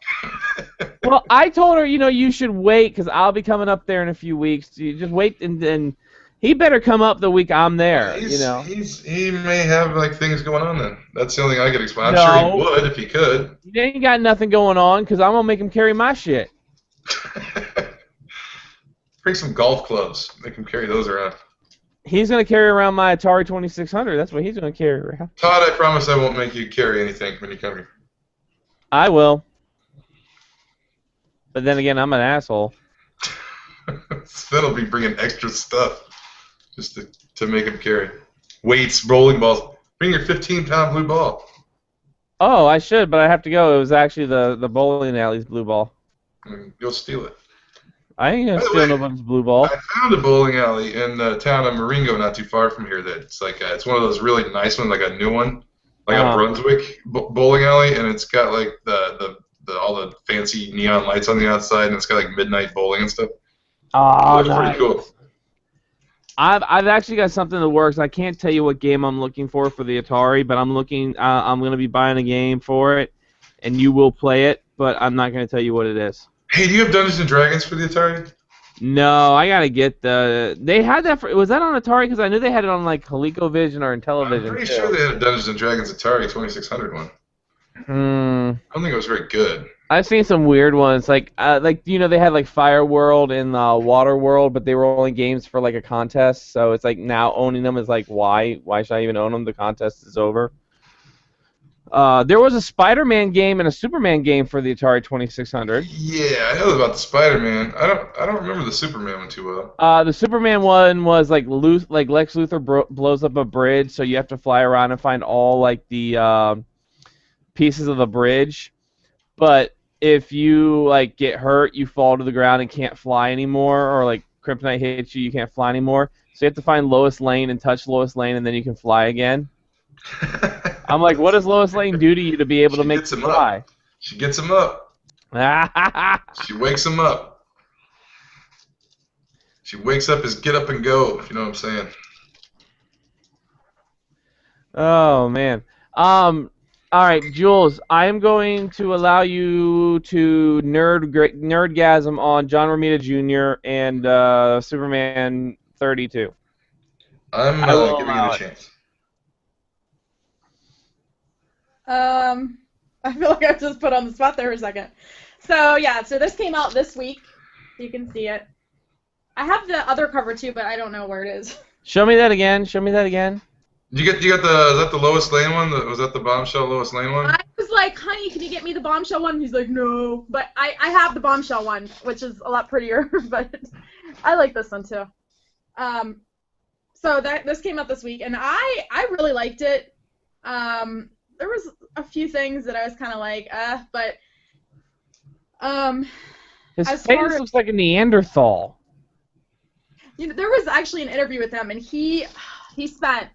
Well, I told her, you should wait because I'll be coming up there in a few weeks. You just wait, and then he better come up the week I'm there. He may have like things going on then. That's the only thing I could explain. I'm No. sure he would if he could. He ain't got nothing going on because I'm gonna make him carry my shit. Bring some golf clubs. Make him carry those around. He's gonna carry around my Atari 2600. That's what he's gonna carry around. Todd, I promise I won't make you carry anything when you come here. I will. But then again, I'm an asshole. That'll be bringing extra stuff just to make him carry. Weights, bowling balls. Bring your 15-pound blue ball. Oh, I should, but I have to go. It was actually the bowling alley's blue ball. Go steal it. I ain't gonna By the steal way, nobody's blue ball. I found a bowling alley in the town of Marengo, not too far from here. That's like it's one of those really nice ones, like a new one, like a Brunswick bowling alley, and it's got like the all the fancy neon lights on the outside, and it's got like midnight bowling and stuff. Oh, Looks nice. pretty cool. I've actually got something that works. I can't tell you what game I'm looking for the Atari, but I'm looking. I'm gonna be buying a game for it, and you will play it, but I'm not gonna tell you what it is. Hey, do you have Dungeons and Dragons for the Atari? No, I gotta get the. They had that. Was that on Atari? Because I knew they had it on like ColecoVision or in television. I'm pretty too. sure they had a Dungeons and Dragons Atari 2600 one. I don't think it was very good. I've seen some weird ones, like they had like Fire World and Water World, but they were only games for like a contest. So it's like now owning them is like why should I even own them? The contest is over. There was a Spider-Man game and a Superman game for the Atari 2600. Yeah, I know about the Spider-Man. I don't remember the Superman one too well. The Superman one was like Lex Luthor blows up a bridge, so you have to fly around and find all like the pieces of the bridge. But if you like get hurt, you fall to the ground and can't fly anymore, or like kryptonite hits you, you can't fly anymore. So you have to find Lois Lane and touch Lois Lane, and then you can fly again. I'm like, what does Lois Lane do to you to be able to make you fly? She gets him up. She wakes him up. She wakes up his get up and go, if you know what I'm saying. Oh, man. All right, Jules, I am going to allow you to nerdgasm on John Romita Jr. and Superman 32. I'm giving it a chance. I feel like I was just put on the spot there for a second. So this came out this week. You can see it. I have the other cover too, but I don't know where it is. Show me that again. You got is that the Lois Lane one? Was that the Bombshell Lois Lane one? I was like, honey, can you get me the Bombshell one? He's like, no. But I have the Bombshell one, which is a lot prettier, but I like this one too. So this came out this week, and I really liked it. There was a few things that I was kind of like, but his face looks like a Neanderthal. You know, there was actually an interview with him, and he spent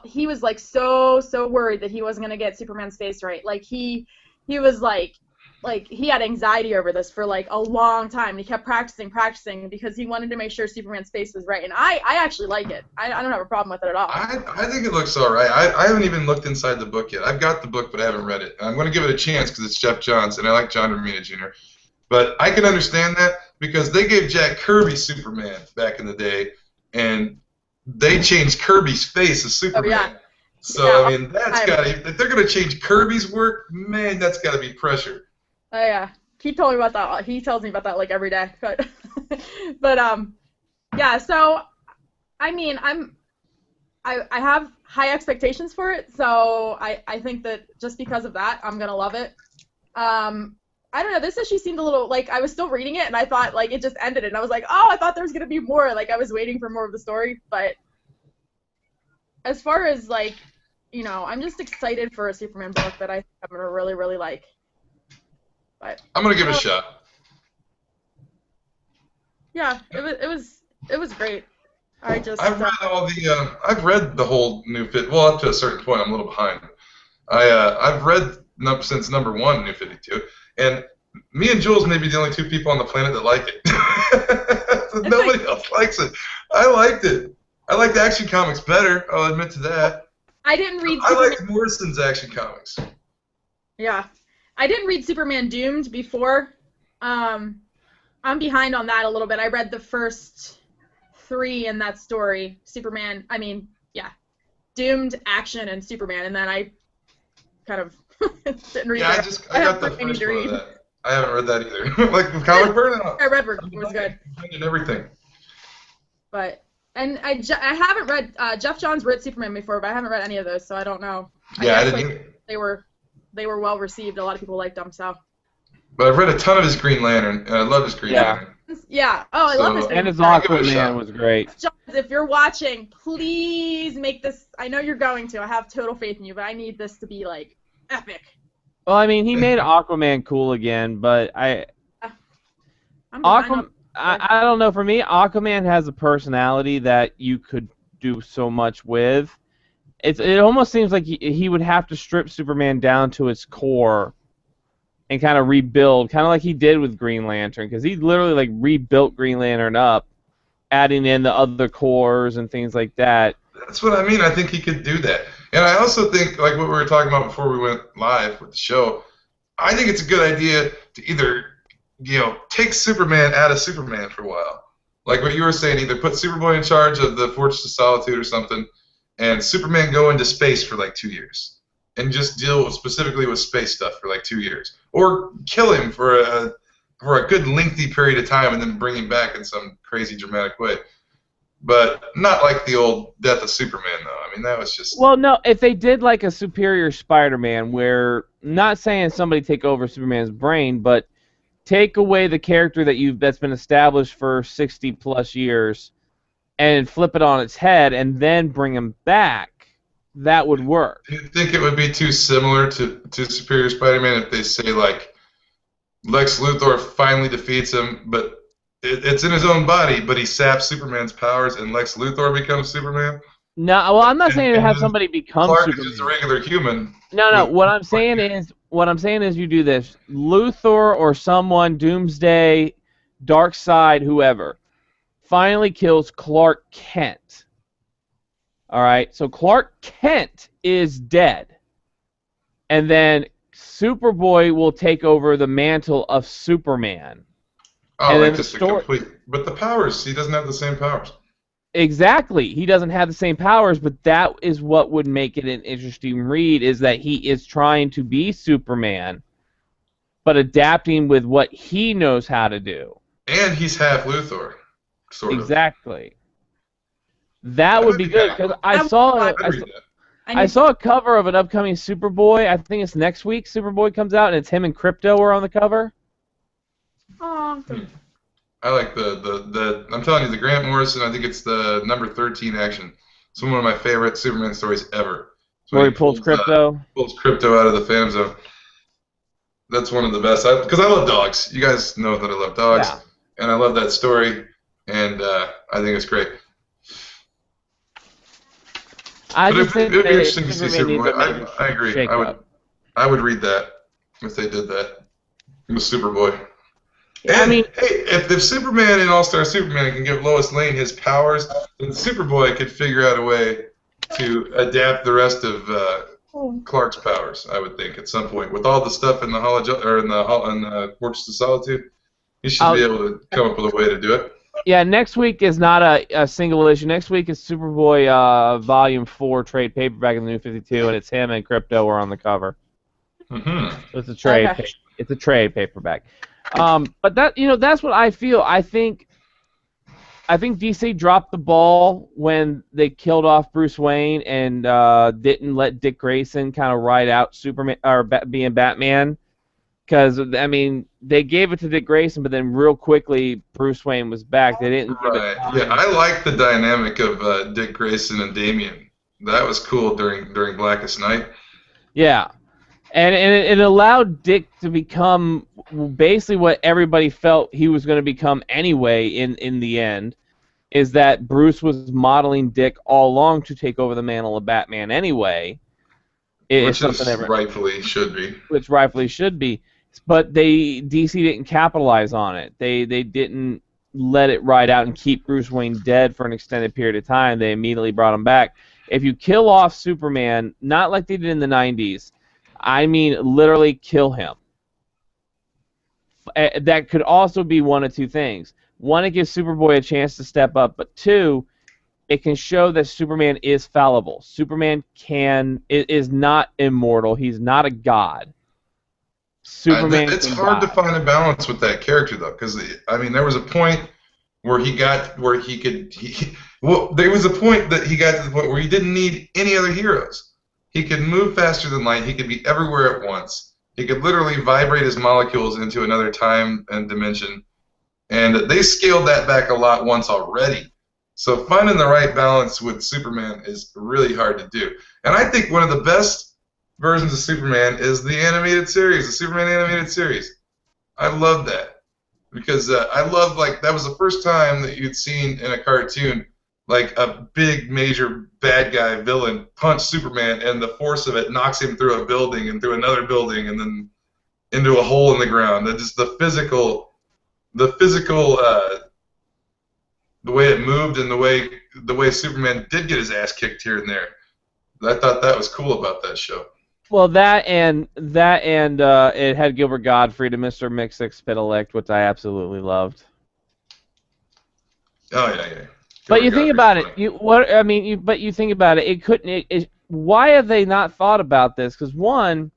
he was like so worried that he wasn't gonna get Superman's face right. Like he was like he had anxiety over this for like a long time. He kept practicing because he wanted to make sure Superman's face was right. And I actually like it. I don't have a problem with it at all. I think it looks all right. I haven't even looked inside the book yet. I've got the book, but I haven't read it. I'm going to give it a chance because it's Jeff Johns, and I like John Romita Jr. But I can understand that because they gave Jack Kirby Superman back in the day, and they changed Kirby's face as Superman. Oh, yeah. So, yeah, I mean, that's got to, if they're going to change Kirby's work, man, that's got to be pressure. Oh yeah, he told me about that. He tells me about that like every day. But, yeah. So, I mean, I have high expectations for it. So I think that just because of that, I'm gonna love it. I don't know. This issue seemed a little like I was still reading it, and I thought like it just ended, and I was like, oh, I thought there was gonna be more. Like I was waiting for more of the story. But as far as like, you know, I'm just excited for a Superman book that I think I'm gonna really like. But, I'm gonna give it a shot. Yeah, it was great. I've read all the I've read the whole New 52. Well, up to a certain point, I'm a little behind. I've read since number 1 New 52, and me and Jules may be the only 2 people on the planet that like it. Nobody else likes it. I liked it. I liked Action Comics better. I'll admit to that. I didn't read. I liked Morrison's Action Comics. Yeah. I didn't read Superman Doomed before. I'm behind on that a little bit. I read the first 3 in that story. Doomed, Action, and Superman, and then I kind of didn't read Yeah, that. I got the first one of that. I haven't read that either. Like Comic Burnout. I read it. It was good. And everything. But, and I haven't read, Jeff Johns read Superman before, but I haven't read any of those, so I don't know. Yeah, I didn't either. They were well received. A lot of people liked them, so. But I've read a ton of his Green Lantern, and I love his Green Lantern. Yeah. Oh, I love his Green And his Lantern. Aquaman was great. John, if you're watching, please make this. I know you're going to. I have total faith in you, but I need this to be like epic. Well, I mean, he made Aquaman cool again, but I don't know. For me, Aquaman has a personality that you could do so much with. It almost seems like he would have to strip Superman down to its core and kind of rebuild, kind of like he did with Green Lantern, because he literally like rebuilt Green Lantern up, adding in the other cores and things like that. That's what I mean. I think he could do that. And I also think, like what we were talking about before we went live with the show, I think it's a good idea to either, take Superman out of Superman for a while. Like what you were saying, either put Superboy in charge of the Fortress of Solitude or something, and Superman go into space for like 2 years and just deal specifically with space stuff for like 2 years, or kill him for a good lengthy period of time and then bring him back in some crazy dramatic way. But not like the old Death of Superman, though. I mean, that was just... Well, no, if they did like a Superior Spider-Man where, not saying somebody take over Superman's brain, but take away the character that's been established for 60-plus years and flip it on its head and then bring him back, that would work. Do you think it would be too similar to Superior Spider-Man if they say, like, Lex Luthor finally defeats him, but it's in his own body, but he saps Superman's powers and Lex Luthor becomes Superman? No, well, I'm not saying to have somebody become Clark Superman. is just a regular human. No. What I'm saying is you do this. Luthor or someone, Doomsday, Darkseid, whoever, finally kills Clark Kent. All right, so Clark Kent is dead, and then Superboy will take over the mantle of Superman. Oh, and like just a complete... But the powers, he doesn't have the same powers. Exactly. He doesn't have the same powers, but that is what would make it an interesting read, is that he is trying to be Superman, but adapting with what he knows how to do. And he's half Luthor, sort of. Exactly. That would be good, because I saw a cover of an upcoming Superboy. I think it's next week Superboy comes out, and it's him and Crypto are on the cover. Oh. I like the I'm telling you, the Grant Morrison, I think it's the number 13 action. It's one of my favorite Superman stories ever. So where he pulls Crypto? Pulls Crypto out of the Phantom Zone. That's one of the best. Because I love dogs. You guys know that I love dogs. Yeah. And I love that story. and I think it's great. I But just think it'd be that interesting to see Superman needs Superboy. a major I agree. shake-up. I would read that if they did that with Superboy. Yeah, I And mean, hey, if Superman in All-Star Superman can give Lois Lane his powers, then Superboy could figure out a way to adapt the rest of Clark's powers. I would think at some point, with all the stuff in the in the Fortress of Solitude, he should be able to come up with a way to do it. yeah, next week is not a single issue. Next week is Superboy Volume 4 trade paperback in the New 52, and it's him and Crypto are on the cover. Mm-hmm. So it's a trade. Okay. It's a trade paperback. But that's what I feel. I think DC dropped the ball when they killed off Bruce Wayne and didn't let Dick Grayson kind of ride out Superman or being Batman. Because I mean, they gave it to Dick Grayson, but then real quickly Bruce Wayne was back. They didn't give it time. Yeah, I like the dynamic of Dick Grayson and Damian. That was cool during Blackest Night. Yeah. And it allowed Dick to become basically what everybody felt he was going to become anyway in the end, is that Bruce was modeling Dick all along to take over the mantle of Batman anyway. Which rightfully should be. Which rightfully should be. But DC didn't capitalize on it. They didn't let it ride out and keep Bruce Wayne dead for an extended period of time. They immediately brought him back. If you kill off Superman, not like they did in the 90s, I mean literally kill him. That could also be one of two things. One, it gives Superboy a chance to step up, but two, it can show that Superman is fallible. Superman is not immortal. He's not a god. Superman. It's hard to find a balance with that character though, because I mean, there was a point where there was a point that he got to the point where he didn't need any other heroes. He could move faster than light. He could be everywhere at once. He could literally vibrate his molecules into another time and dimension. And they scaled that back a lot once already. So finding the right balance with Superman is really hard to do. And I think one of the best versions of Superman is the animated series, the Superman animated series. I love that. Because I love, like, that was the first time that you'd seen in a cartoon like a big major bad guy villain punch Superman, and the force of it knocks him through a building and through another building and then into a hole in the ground. That just the physical, the way it moved and the way Superman did get his ass kicked here and there. I thought that was cool about that show. Well, that and it had Gilbert Gottfried and Mr. Mxyzptlk, which I absolutely loved. Oh yeah. But you think about it, you think about it. It couldn't. Why have they not thought about this? Because one,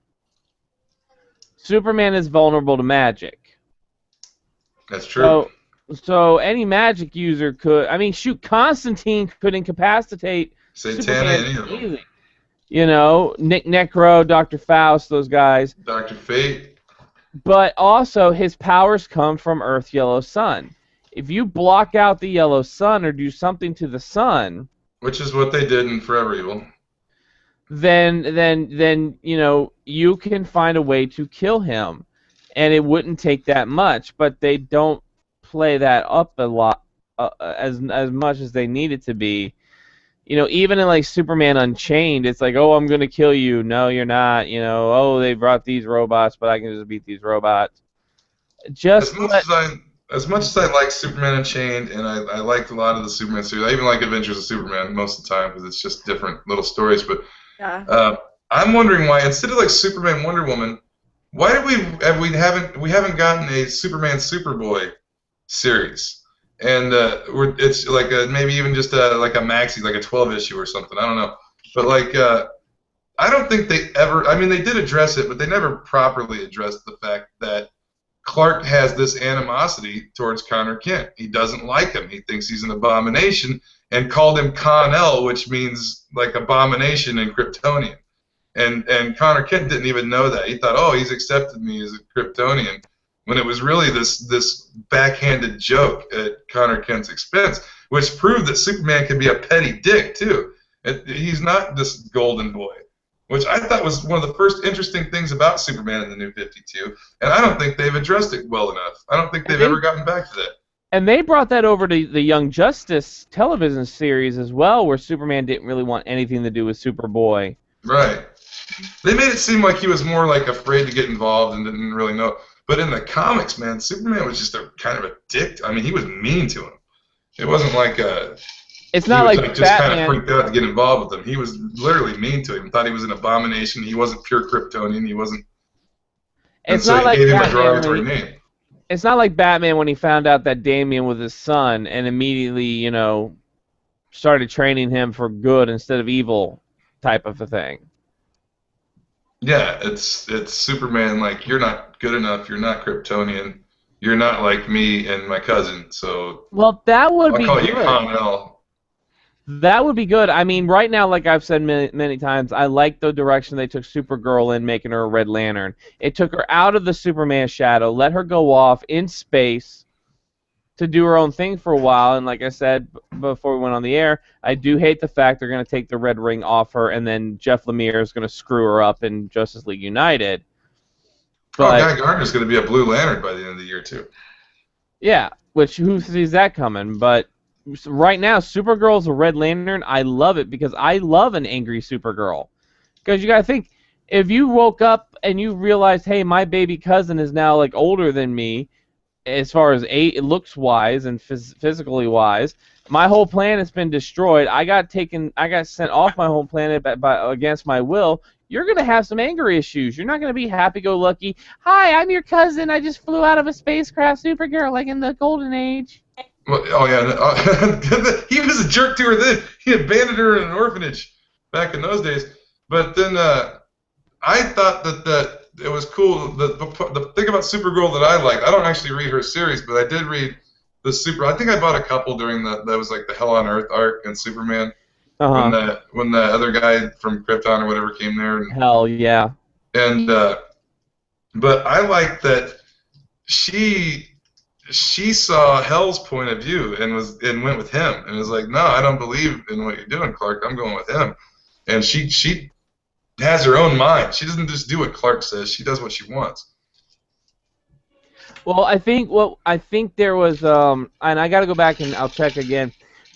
Superman is vulnerable to magic. That's true. So any magic user could. I mean, shoot, Constantine could incapacitate Superman easily. You know, Nick Necro, Dr. Faust, those guys. Dr. Fate. But also, his powers come from Earth Yellow Sun. If you block out the yellow sun or do something to the sun, which is what they did in Forever Evil, then you know you can find a way to kill him, and it wouldn't take that much. But they don't play that up a lot as much as they need it to be. You know, even in like Superman Unchained, it's like, oh, I'm gonna kill you. No, you're not. You know, oh, they brought these robots, but I can just beat these robots. As much as I like Superman Unchained, and I liked a lot of the Superman series, I even like Adventures of Superman most of the time because it's just different little stories. But yeah. I'm wondering why instead of like Superman Wonder Woman, why we haven't gotten a Superman Superboy series, and it's like maybe even just like a maxi, like a 12 issue or something. I don't know, but like I don't think they ever. I mean, they did address it, but they never properly addressed the fact that Clark has this animosity towards Connor Kent. He doesn't like him. He thinks he's an abomination, and called him Con-El, which means like abomination in Kryptonian. And Connor Kent didn't even know that. He thought, oh, he's accepted me as a Kryptonian, when it was really this backhanded joke at Connor Kent's expense, which proved that Superman can be a petty dick too. He's not this golden boy, which I thought was one of the first interesting things about Superman in the New 52, and I don't think they've addressed it well enough. I don't think they've ever gotten back to that. And they brought that over to the Young Justice television series as well, where Superman didn't really want anything to do with Superboy. Right. They made it seem like he was more like afraid to get involved and didn't really know. But in the comics, man, Superman was just a kind of a dick. I mean, he was mean to him. It wasn't like it's not like just Batman. kind of freaked out to get involved with him. He was literally mean to him. Thought he was an abomination. He wasn't pure Kryptonian. He wasn't. It's and not so like he gave him a Batman derogatory name. It's not like Batman when he found out that Damian was his son and immediately, you know, started training him for good instead of evil type of a thing. Yeah, it's Superman. Like, you're not good enough. You're not Kryptonian. You're not like me and my cousin. So well, that would be I'll call good. you Con-El. That would be good. I mean, right now, like I've said many times, I like the direction they took Supergirl in, making her a Red Lantern. It took her out of the Superman shadow, let her go off in space to do her own thing for a while. And like I said before we went on the air, I do hate the fact they're going to take the red ring off her, and then Jeff Lemire is going to screw her up in Justice League United. But, Guy Gardner's going to be a Blue Lantern by the end of the year, too. Yeah, which who sees that coming? But right now, Supergirl's a Red Lantern. I love it because I love an angry Supergirl. Because you got to think, if you woke up and you realized, hey, my baby cousin is now like older than me, as far as looks wise and physically wise, my whole planet has been destroyed. I got sent off my home planet against my will. You're going to have some anger issues. You're not going to be happy-go-lucky. Hi, I'm your cousin. I just flew out of a spacecraft, Supergirl, like in the Golden Age. Well, oh, yeah. He was a jerk to her then. He abandoned her in an orphanage back in those days. But then I thought that it was cool. The thing about Supergirl that I liked, I don't actually read her series, but I did read the I think I bought a couple during that was like the Hell on Earth arc and Superman. Uh-huh. When the other guy from Krypton or whatever came there. And, hell yeah. And but I like that she saw Hell's point of view and went with him and was like, no, I don't believe in what you're doing, Clark. I'm going with him. And she has her own mind. She doesn't just do what Clark says. She does what she wants. Well, I think there was and I got to go back and I'll check again.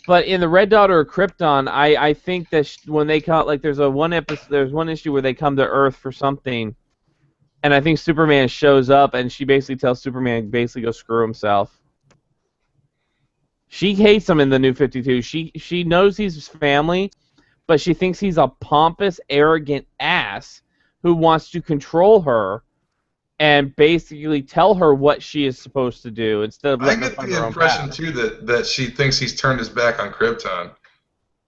But in the Red Daughter of Krypton, I think that when they come, like there's one issue where they come to Earth for something, and I think Superman shows up and she basically tells Superman basically go screw himself. She hates him in the New 52. She knows he's family, but she thinks he's a pompous, arrogant ass who wants to control her and basically tell her what she is supposed to do instead of letting her find her own path. I get the impression too that she thinks he's turned his back on Krypton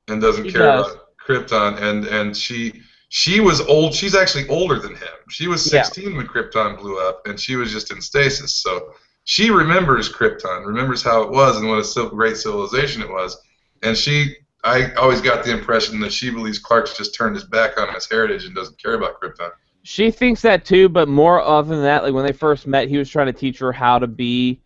and doesn't care about Krypton, and she was old. She's actually older than him. She was 16 when Krypton blew up, and she was just in stasis. So she remembers Krypton, remembers how it was and what a great civilization it was, and I always got the impression that she believes Clark's just turned his back on his heritage and doesn't care about Krypton. She thinks that too, but more often than that, like when they first met, he was trying to teach her how to be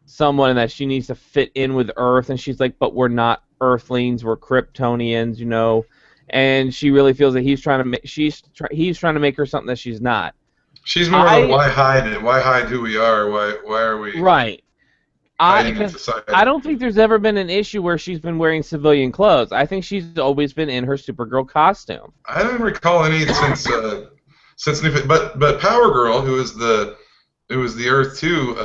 someone and that she needs to fit in with Earth, and she's like, but we're not Earthlings, we're Kryptonians, you know, and she really feels that he's trying to make her something that she's not. She's more like, why hide it? Why hide who we are? Why are we right? society? I don't think there's ever been an issue where she's been wearing civilian clothes. I think she's always been in her Supergirl costume. I don't recall any since but Power Girl, who was the Earth 2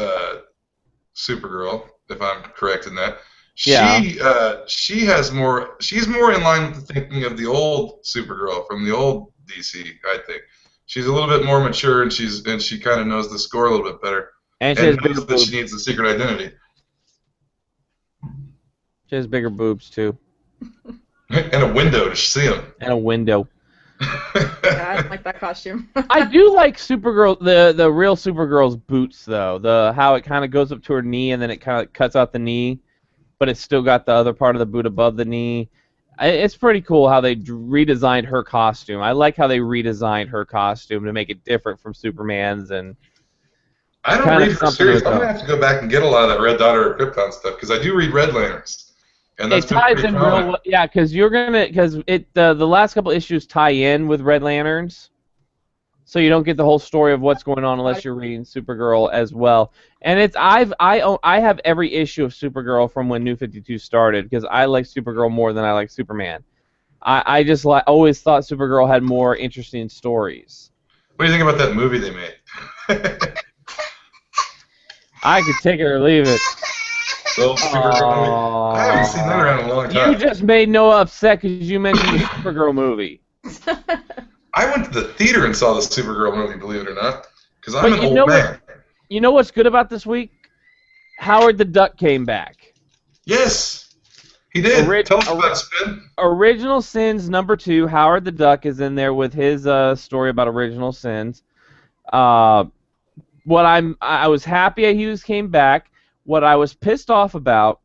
Supergirl, if I'm correct in that. She's more in line with the thinking of the old Supergirl from the old DC, I think. She's a little bit more mature and she kind of knows the score a little bit better. And knows that she needs the secret identity. She has bigger boobs too. And a window to see them. And a window. Yeah, I don't like that costume. I do like Supergirl, the real Supergirl's boots though. How it kind of goes up to her knee and then it kind of cuts out the knee, but it's still got the other part of the boot above the knee. It's pretty cool how they redesigned her costume. I like how they redesigned her costume to make it different from Superman's. And I don't read her series. I'm gonna have to go back and get a lot of that Red Daughter of Krypton stuff because I do read Red Lanterns. And that's it ties in real well, yeah, because the last couple issues tie in with Red Lanterns, So you don't get the whole story of what's going on unless you're reading Supergirl as well. And I have every issue of Supergirl from when New 52 started because I like Supergirl more than I like Superman. I just always thought Supergirl had more interesting stories. What do you think about that movie they made? I could take it or leave it. The Supergirl movie. I haven't seen that around in a long time. You just made Noah upset because you mentioned the Supergirl movie. I went to the theater and saw the Supergirl movie, believe it or not, because I'm an old man. You know what's good about this week? Howard the Duck came back. Yes, he did. Tell us about it, Spin. Original Sins #2. Howard the Duck is in there with his story about Original Sins. I was happy he came back. What I was pissed off about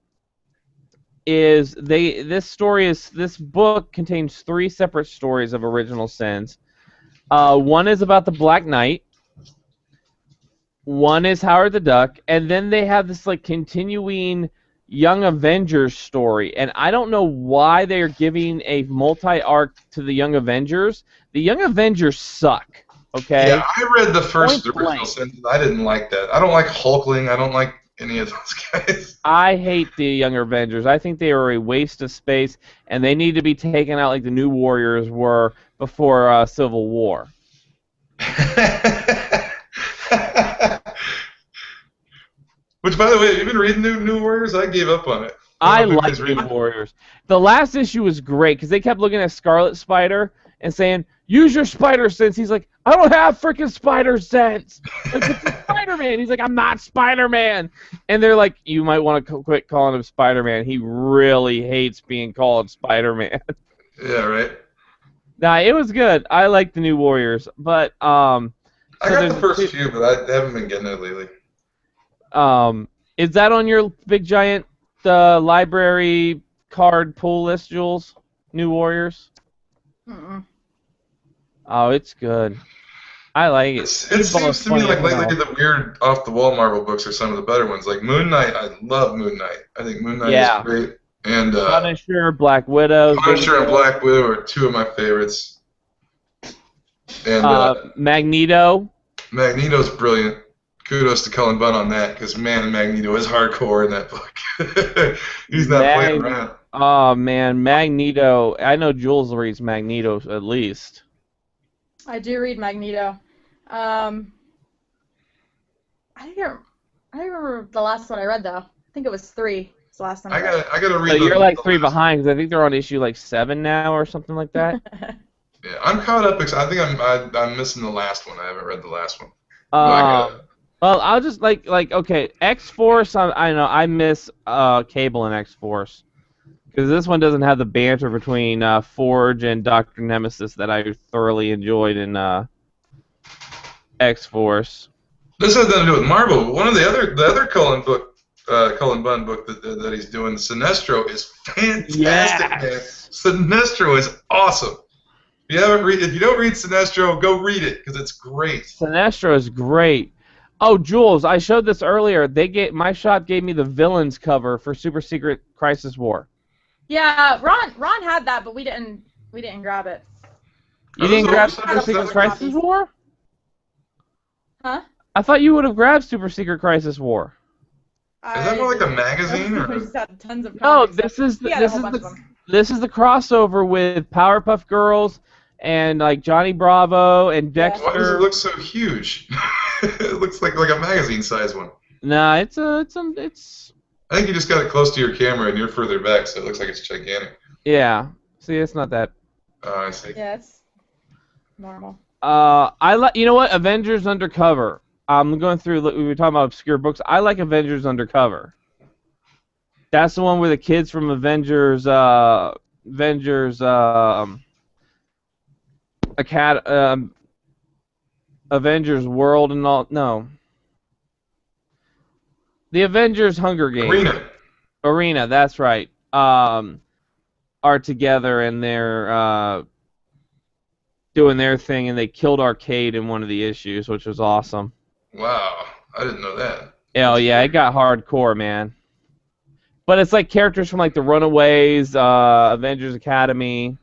is this book contains 3 separate stories of Original Sins. One is about the Black Knight. One is Howard the Duck, and then they have this like continuing Young Avengers story, and I don't know why they are giving a multi-arc to the Young Avengers. The Young Avengers suck. Okay. Yeah, I read the first Original Sins. I didn't like that. I don't like Hulkling. I don't like any of those guys. I hate the Younger Avengers. I think they are a waste of space, and they need to be taken out like the New Warriors were before Civil War. Which, by the way, have you been reading New Warriors? I gave up on it. I like New Warriors. The last issue was great because they kept looking at Scarlet Spider and saying, "Use your spider sense." He's like, "I don't have freaking spider sense. Like, it's Spider-Man." He's like, "I'm not Spider-Man." And they're like, "You might want to quit calling him Spider-Man. He really hates being called Spider-Man." Yeah, right. Nah, it was good. I like the New Warriors, but I got the first few, but I haven't been getting it lately. Is that on your big giant library card pull list, Jules? New Warriors? Mm-mm. Oh, it's good. I like it. It seems to me like lately the weird off-the-wall Marvel books are some of the better ones. Like Moon Knight, I love Moon Knight. I think Moon Knight is great. And Punisher, Black Widow. Punisher and Black Widow are 2 of my favorites. And Magneto. Magneto's brilliant. Kudos to Cullen Bunn on that, because man, Magneto is hardcore in that book. He's not playing around. Oh man, Magneto. I know Jules reads Magneto at least. I do read Magneto. I remember the last one I read though. I think it was 3. It's the last one I read. I gotta read. So you're like 3 behind because I think they're on issue like 7 now or something like that. Yeah, I'm caught up. I think I'm missing the last one. I haven't read the last one. Well, I'll just like okay, X-Force. I know I miss Cable and X-Force because this one doesn't have the banter between Forge and Dr. Nemesis that I thoroughly enjoyed in X-Force. This has nothing to do with Marvel. But one of the other Cullen Bunn book that he's doing, Sinestro, is fantastic. Yes. Man. Sinestro is awesome. If you don't read Sinestro, go read it because it's great. Sinestro is great. Oh, Jules, I showed this earlier. My shop gave me the villains cover for Super Secret Crisis War. Yeah, Ron had that, but we didn't grab it. You didn't grab Super Secret Crisis War? Huh? I thought you would have grabbed Super Secret Crisis War. Is that more like a magazine? Or? We just had tons of No, comics. this is the crossover with Powerpuff Girls and like Johnny Bravo and Dexter. Why does it look so huge? It looks like a magazine size one. Nah, it's. I think you just got it close to your camera and you're further back, so it looks like it's gigantic. Yeah. See, it's not that. Oh, I see. Yeah, it's normal. You know what? Avengers Undercover. I'm going through. We were talking about obscure books. I like Avengers Undercover. That's the one where the kids from Avengers Avengers World and all. No. The Avengers Hunger Games. Arena, that's right. Are together and they're doing their thing, and they killed Arcade in one of the issues, which was awesome. Wow, I didn't know that. Oh yeah, it got hardcore, man. But it's like characters from like the Runaways, Avengers Academy.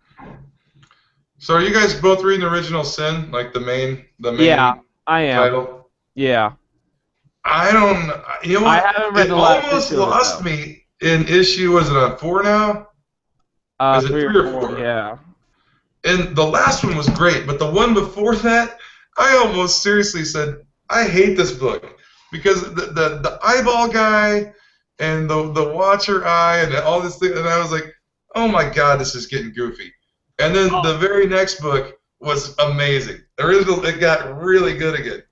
So are you guys both reading Original Sin, like the main Yeah, I am. title? Yeah. I don't. You know I what? haven't read It the last almost issue of it, lost though. me in issue. Was it on 4 now? Is it 3 3 or or 4, 4? yeah. And the last one was great, but the one before that, I almost seriously said, I hate this book because the eyeball guy and the Watcher eye and all this thing, and I was like, oh my god, this is getting goofy. And then the very next book was amazing. It got really good again.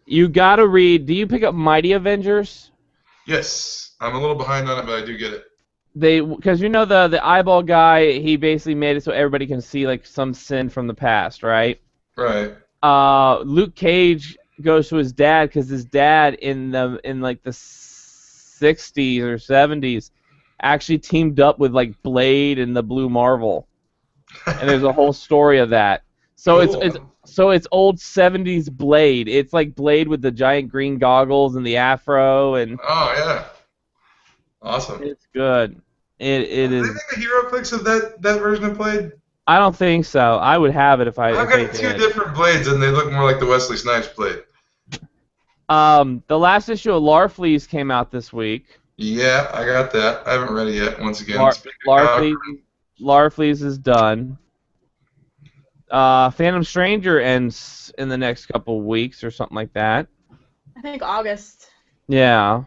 You gotta read. Do you pick up Mighty Avengers? Yes, I'm a little behind on it, but I do get it. Because you know the eyeball guy, he basically made it so everybody can see like some sin from the past, right? Right. Luke Cage goes to his dad because his dad in like the 60s or 70s actually teamed up with like Blade and the Blue Marvel, and there's a whole story of that. So Cool. it's old 70s Blade. It's like Blade with the giant green goggles and the afro, and Oh yeah. Awesome. it's good. It Do they is. make a hero clicks of that version of Blade? I don't think so. I would have it if I've they got two did. different Blades, and they look more like the Wesley Snipes Blade. The last issue of Larfleeze came out this week. Yeah, I got that. I haven't read it yet. Once again, Larfleeze is done. Phantom Stranger ends in the next couple of weeks or something like that. I think August. Yeah.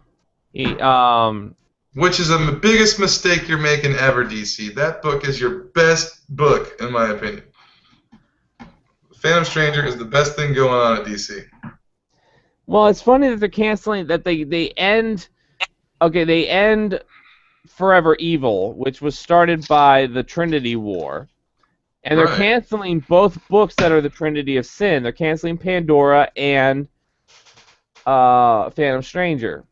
which is the biggest mistake you're making ever, DC. That book is your best book, in my opinion. Phantom Stranger is the best thing going on at DC. Well, it's funny that they're canceling that they end. Okay, they end Forever Evil, which was started by the Trinity War. And they're canceling both books that are the Trinity of Sin. They're canceling Pandora and Phantom Stranger.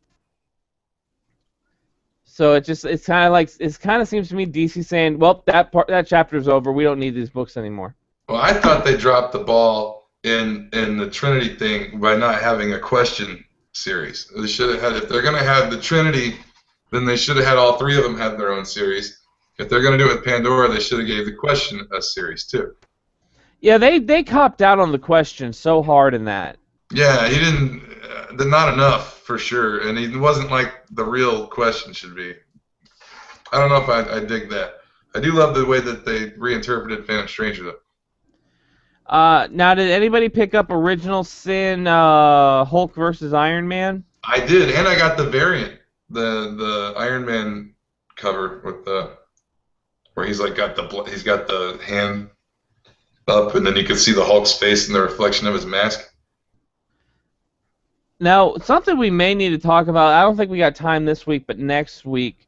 So it kind of seems to me DC saying, well, that chapter's over. We don't need these books anymore. Well, I thought they dropped the ball in the Trinity thing by not having a question series. They should have had, if they're going to have the Trinity, then they should have had all three of them have their own series. If they're going to do it with Pandora, they should have gave the question a series too. Yeah, they copped out on the question so hard in that. Yeah, he didn't. Not enough for sure, and he wasn't like the real question should be. I don't know if I dig that. I do love the way that they reinterpreted Phantom Stranger though. Now, did anybody pick up Original Sin Hulk versus Iron Man? I did, and I got the variant, the Iron Man cover with the where he's like got the hand up, and then you can see the Hulk's face in the reflection of his mask. Now, something we may need to talk about, I don't think we got time this week, but next week,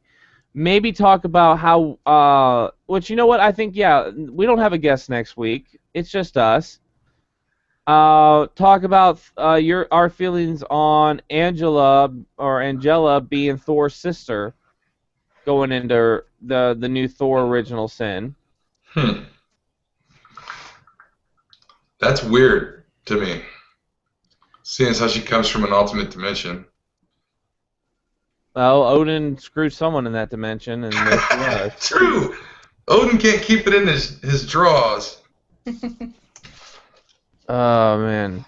maybe talk about how, which, you know what, I think, yeah, we don't have a guest next week. It's just us. Talk about our feelings on Angela being Thor's sister going into the new Thor Original Sin. That's weird to me. Seeing as how she comes from an alternate dimension. Well, Odin screwed someone in that dimension, and there she was. True! Odin can't keep it in his drawers. Oh, man.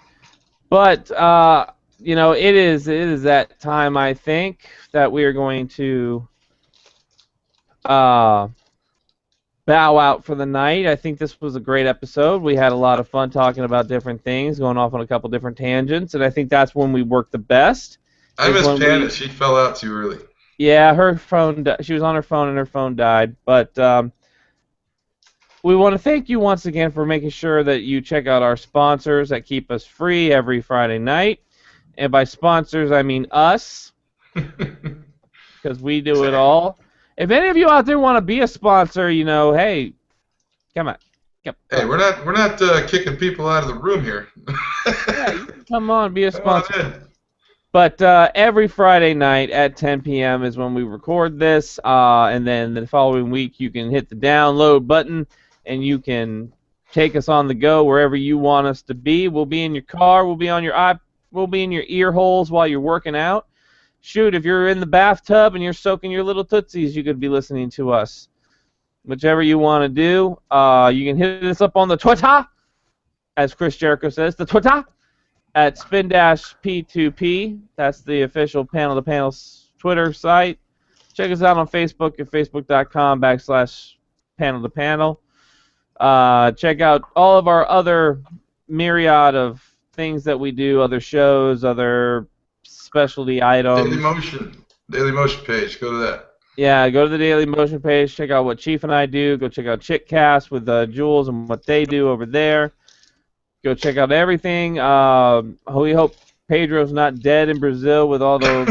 But, it is that time, I think, that we are going to bow out for the night. I think this was a great episode. We had a lot of fun talking about different things, going off on a couple different tangents, and I think that's when we work the best. I miss Janet. She fell out too early. Yeah, her phone. She was on her phone and her phone died. But we want to thank you once again for making sure that you check out our sponsors that keep us free every Friday night. And by sponsors, I mean us, because we do it all. If any of you out there want to be a sponsor, hey, come on. Hey, we're not kicking people out of the room here. Yeah, come on, be a sponsor. But every Friday night at 10 p.m. is when we record this, and then the following week you can hit the download button, and you can take us on the go wherever you want us to be. We'll be in your car, we'll be in your ear holes while you're working out. Shoot, if you're in the bathtub and you're soaking your little tootsies, you could be listening to us. whichever you want to do. You can hit us up on the Twitter, as Chris Jericho says, the Twitter, at spin-p2p. That's the official Panel to Panel's Twitter site. Check us out on Facebook at facebook.com/Panel to Panel. Check out all of our other myriad of things that we do, other shows, other specialty items. Daily Motion page. Go to that. Yeah, go to the Daily Motion page. Check out what Chief and I do. Go check out Chickcast with Jules and what they do over there. Go check out everything. We hope Pedro's not dead in Brazil with all those.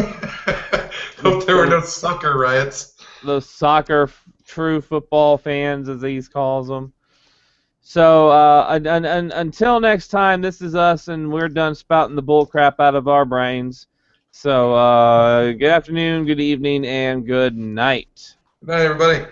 Hope there were no soccer riots. Those soccer true football fans, as he calls them. So until next time, this is us, and we're done spouting the bull crap out of our brains. So good afternoon, good evening, and good night. Good night, everybody.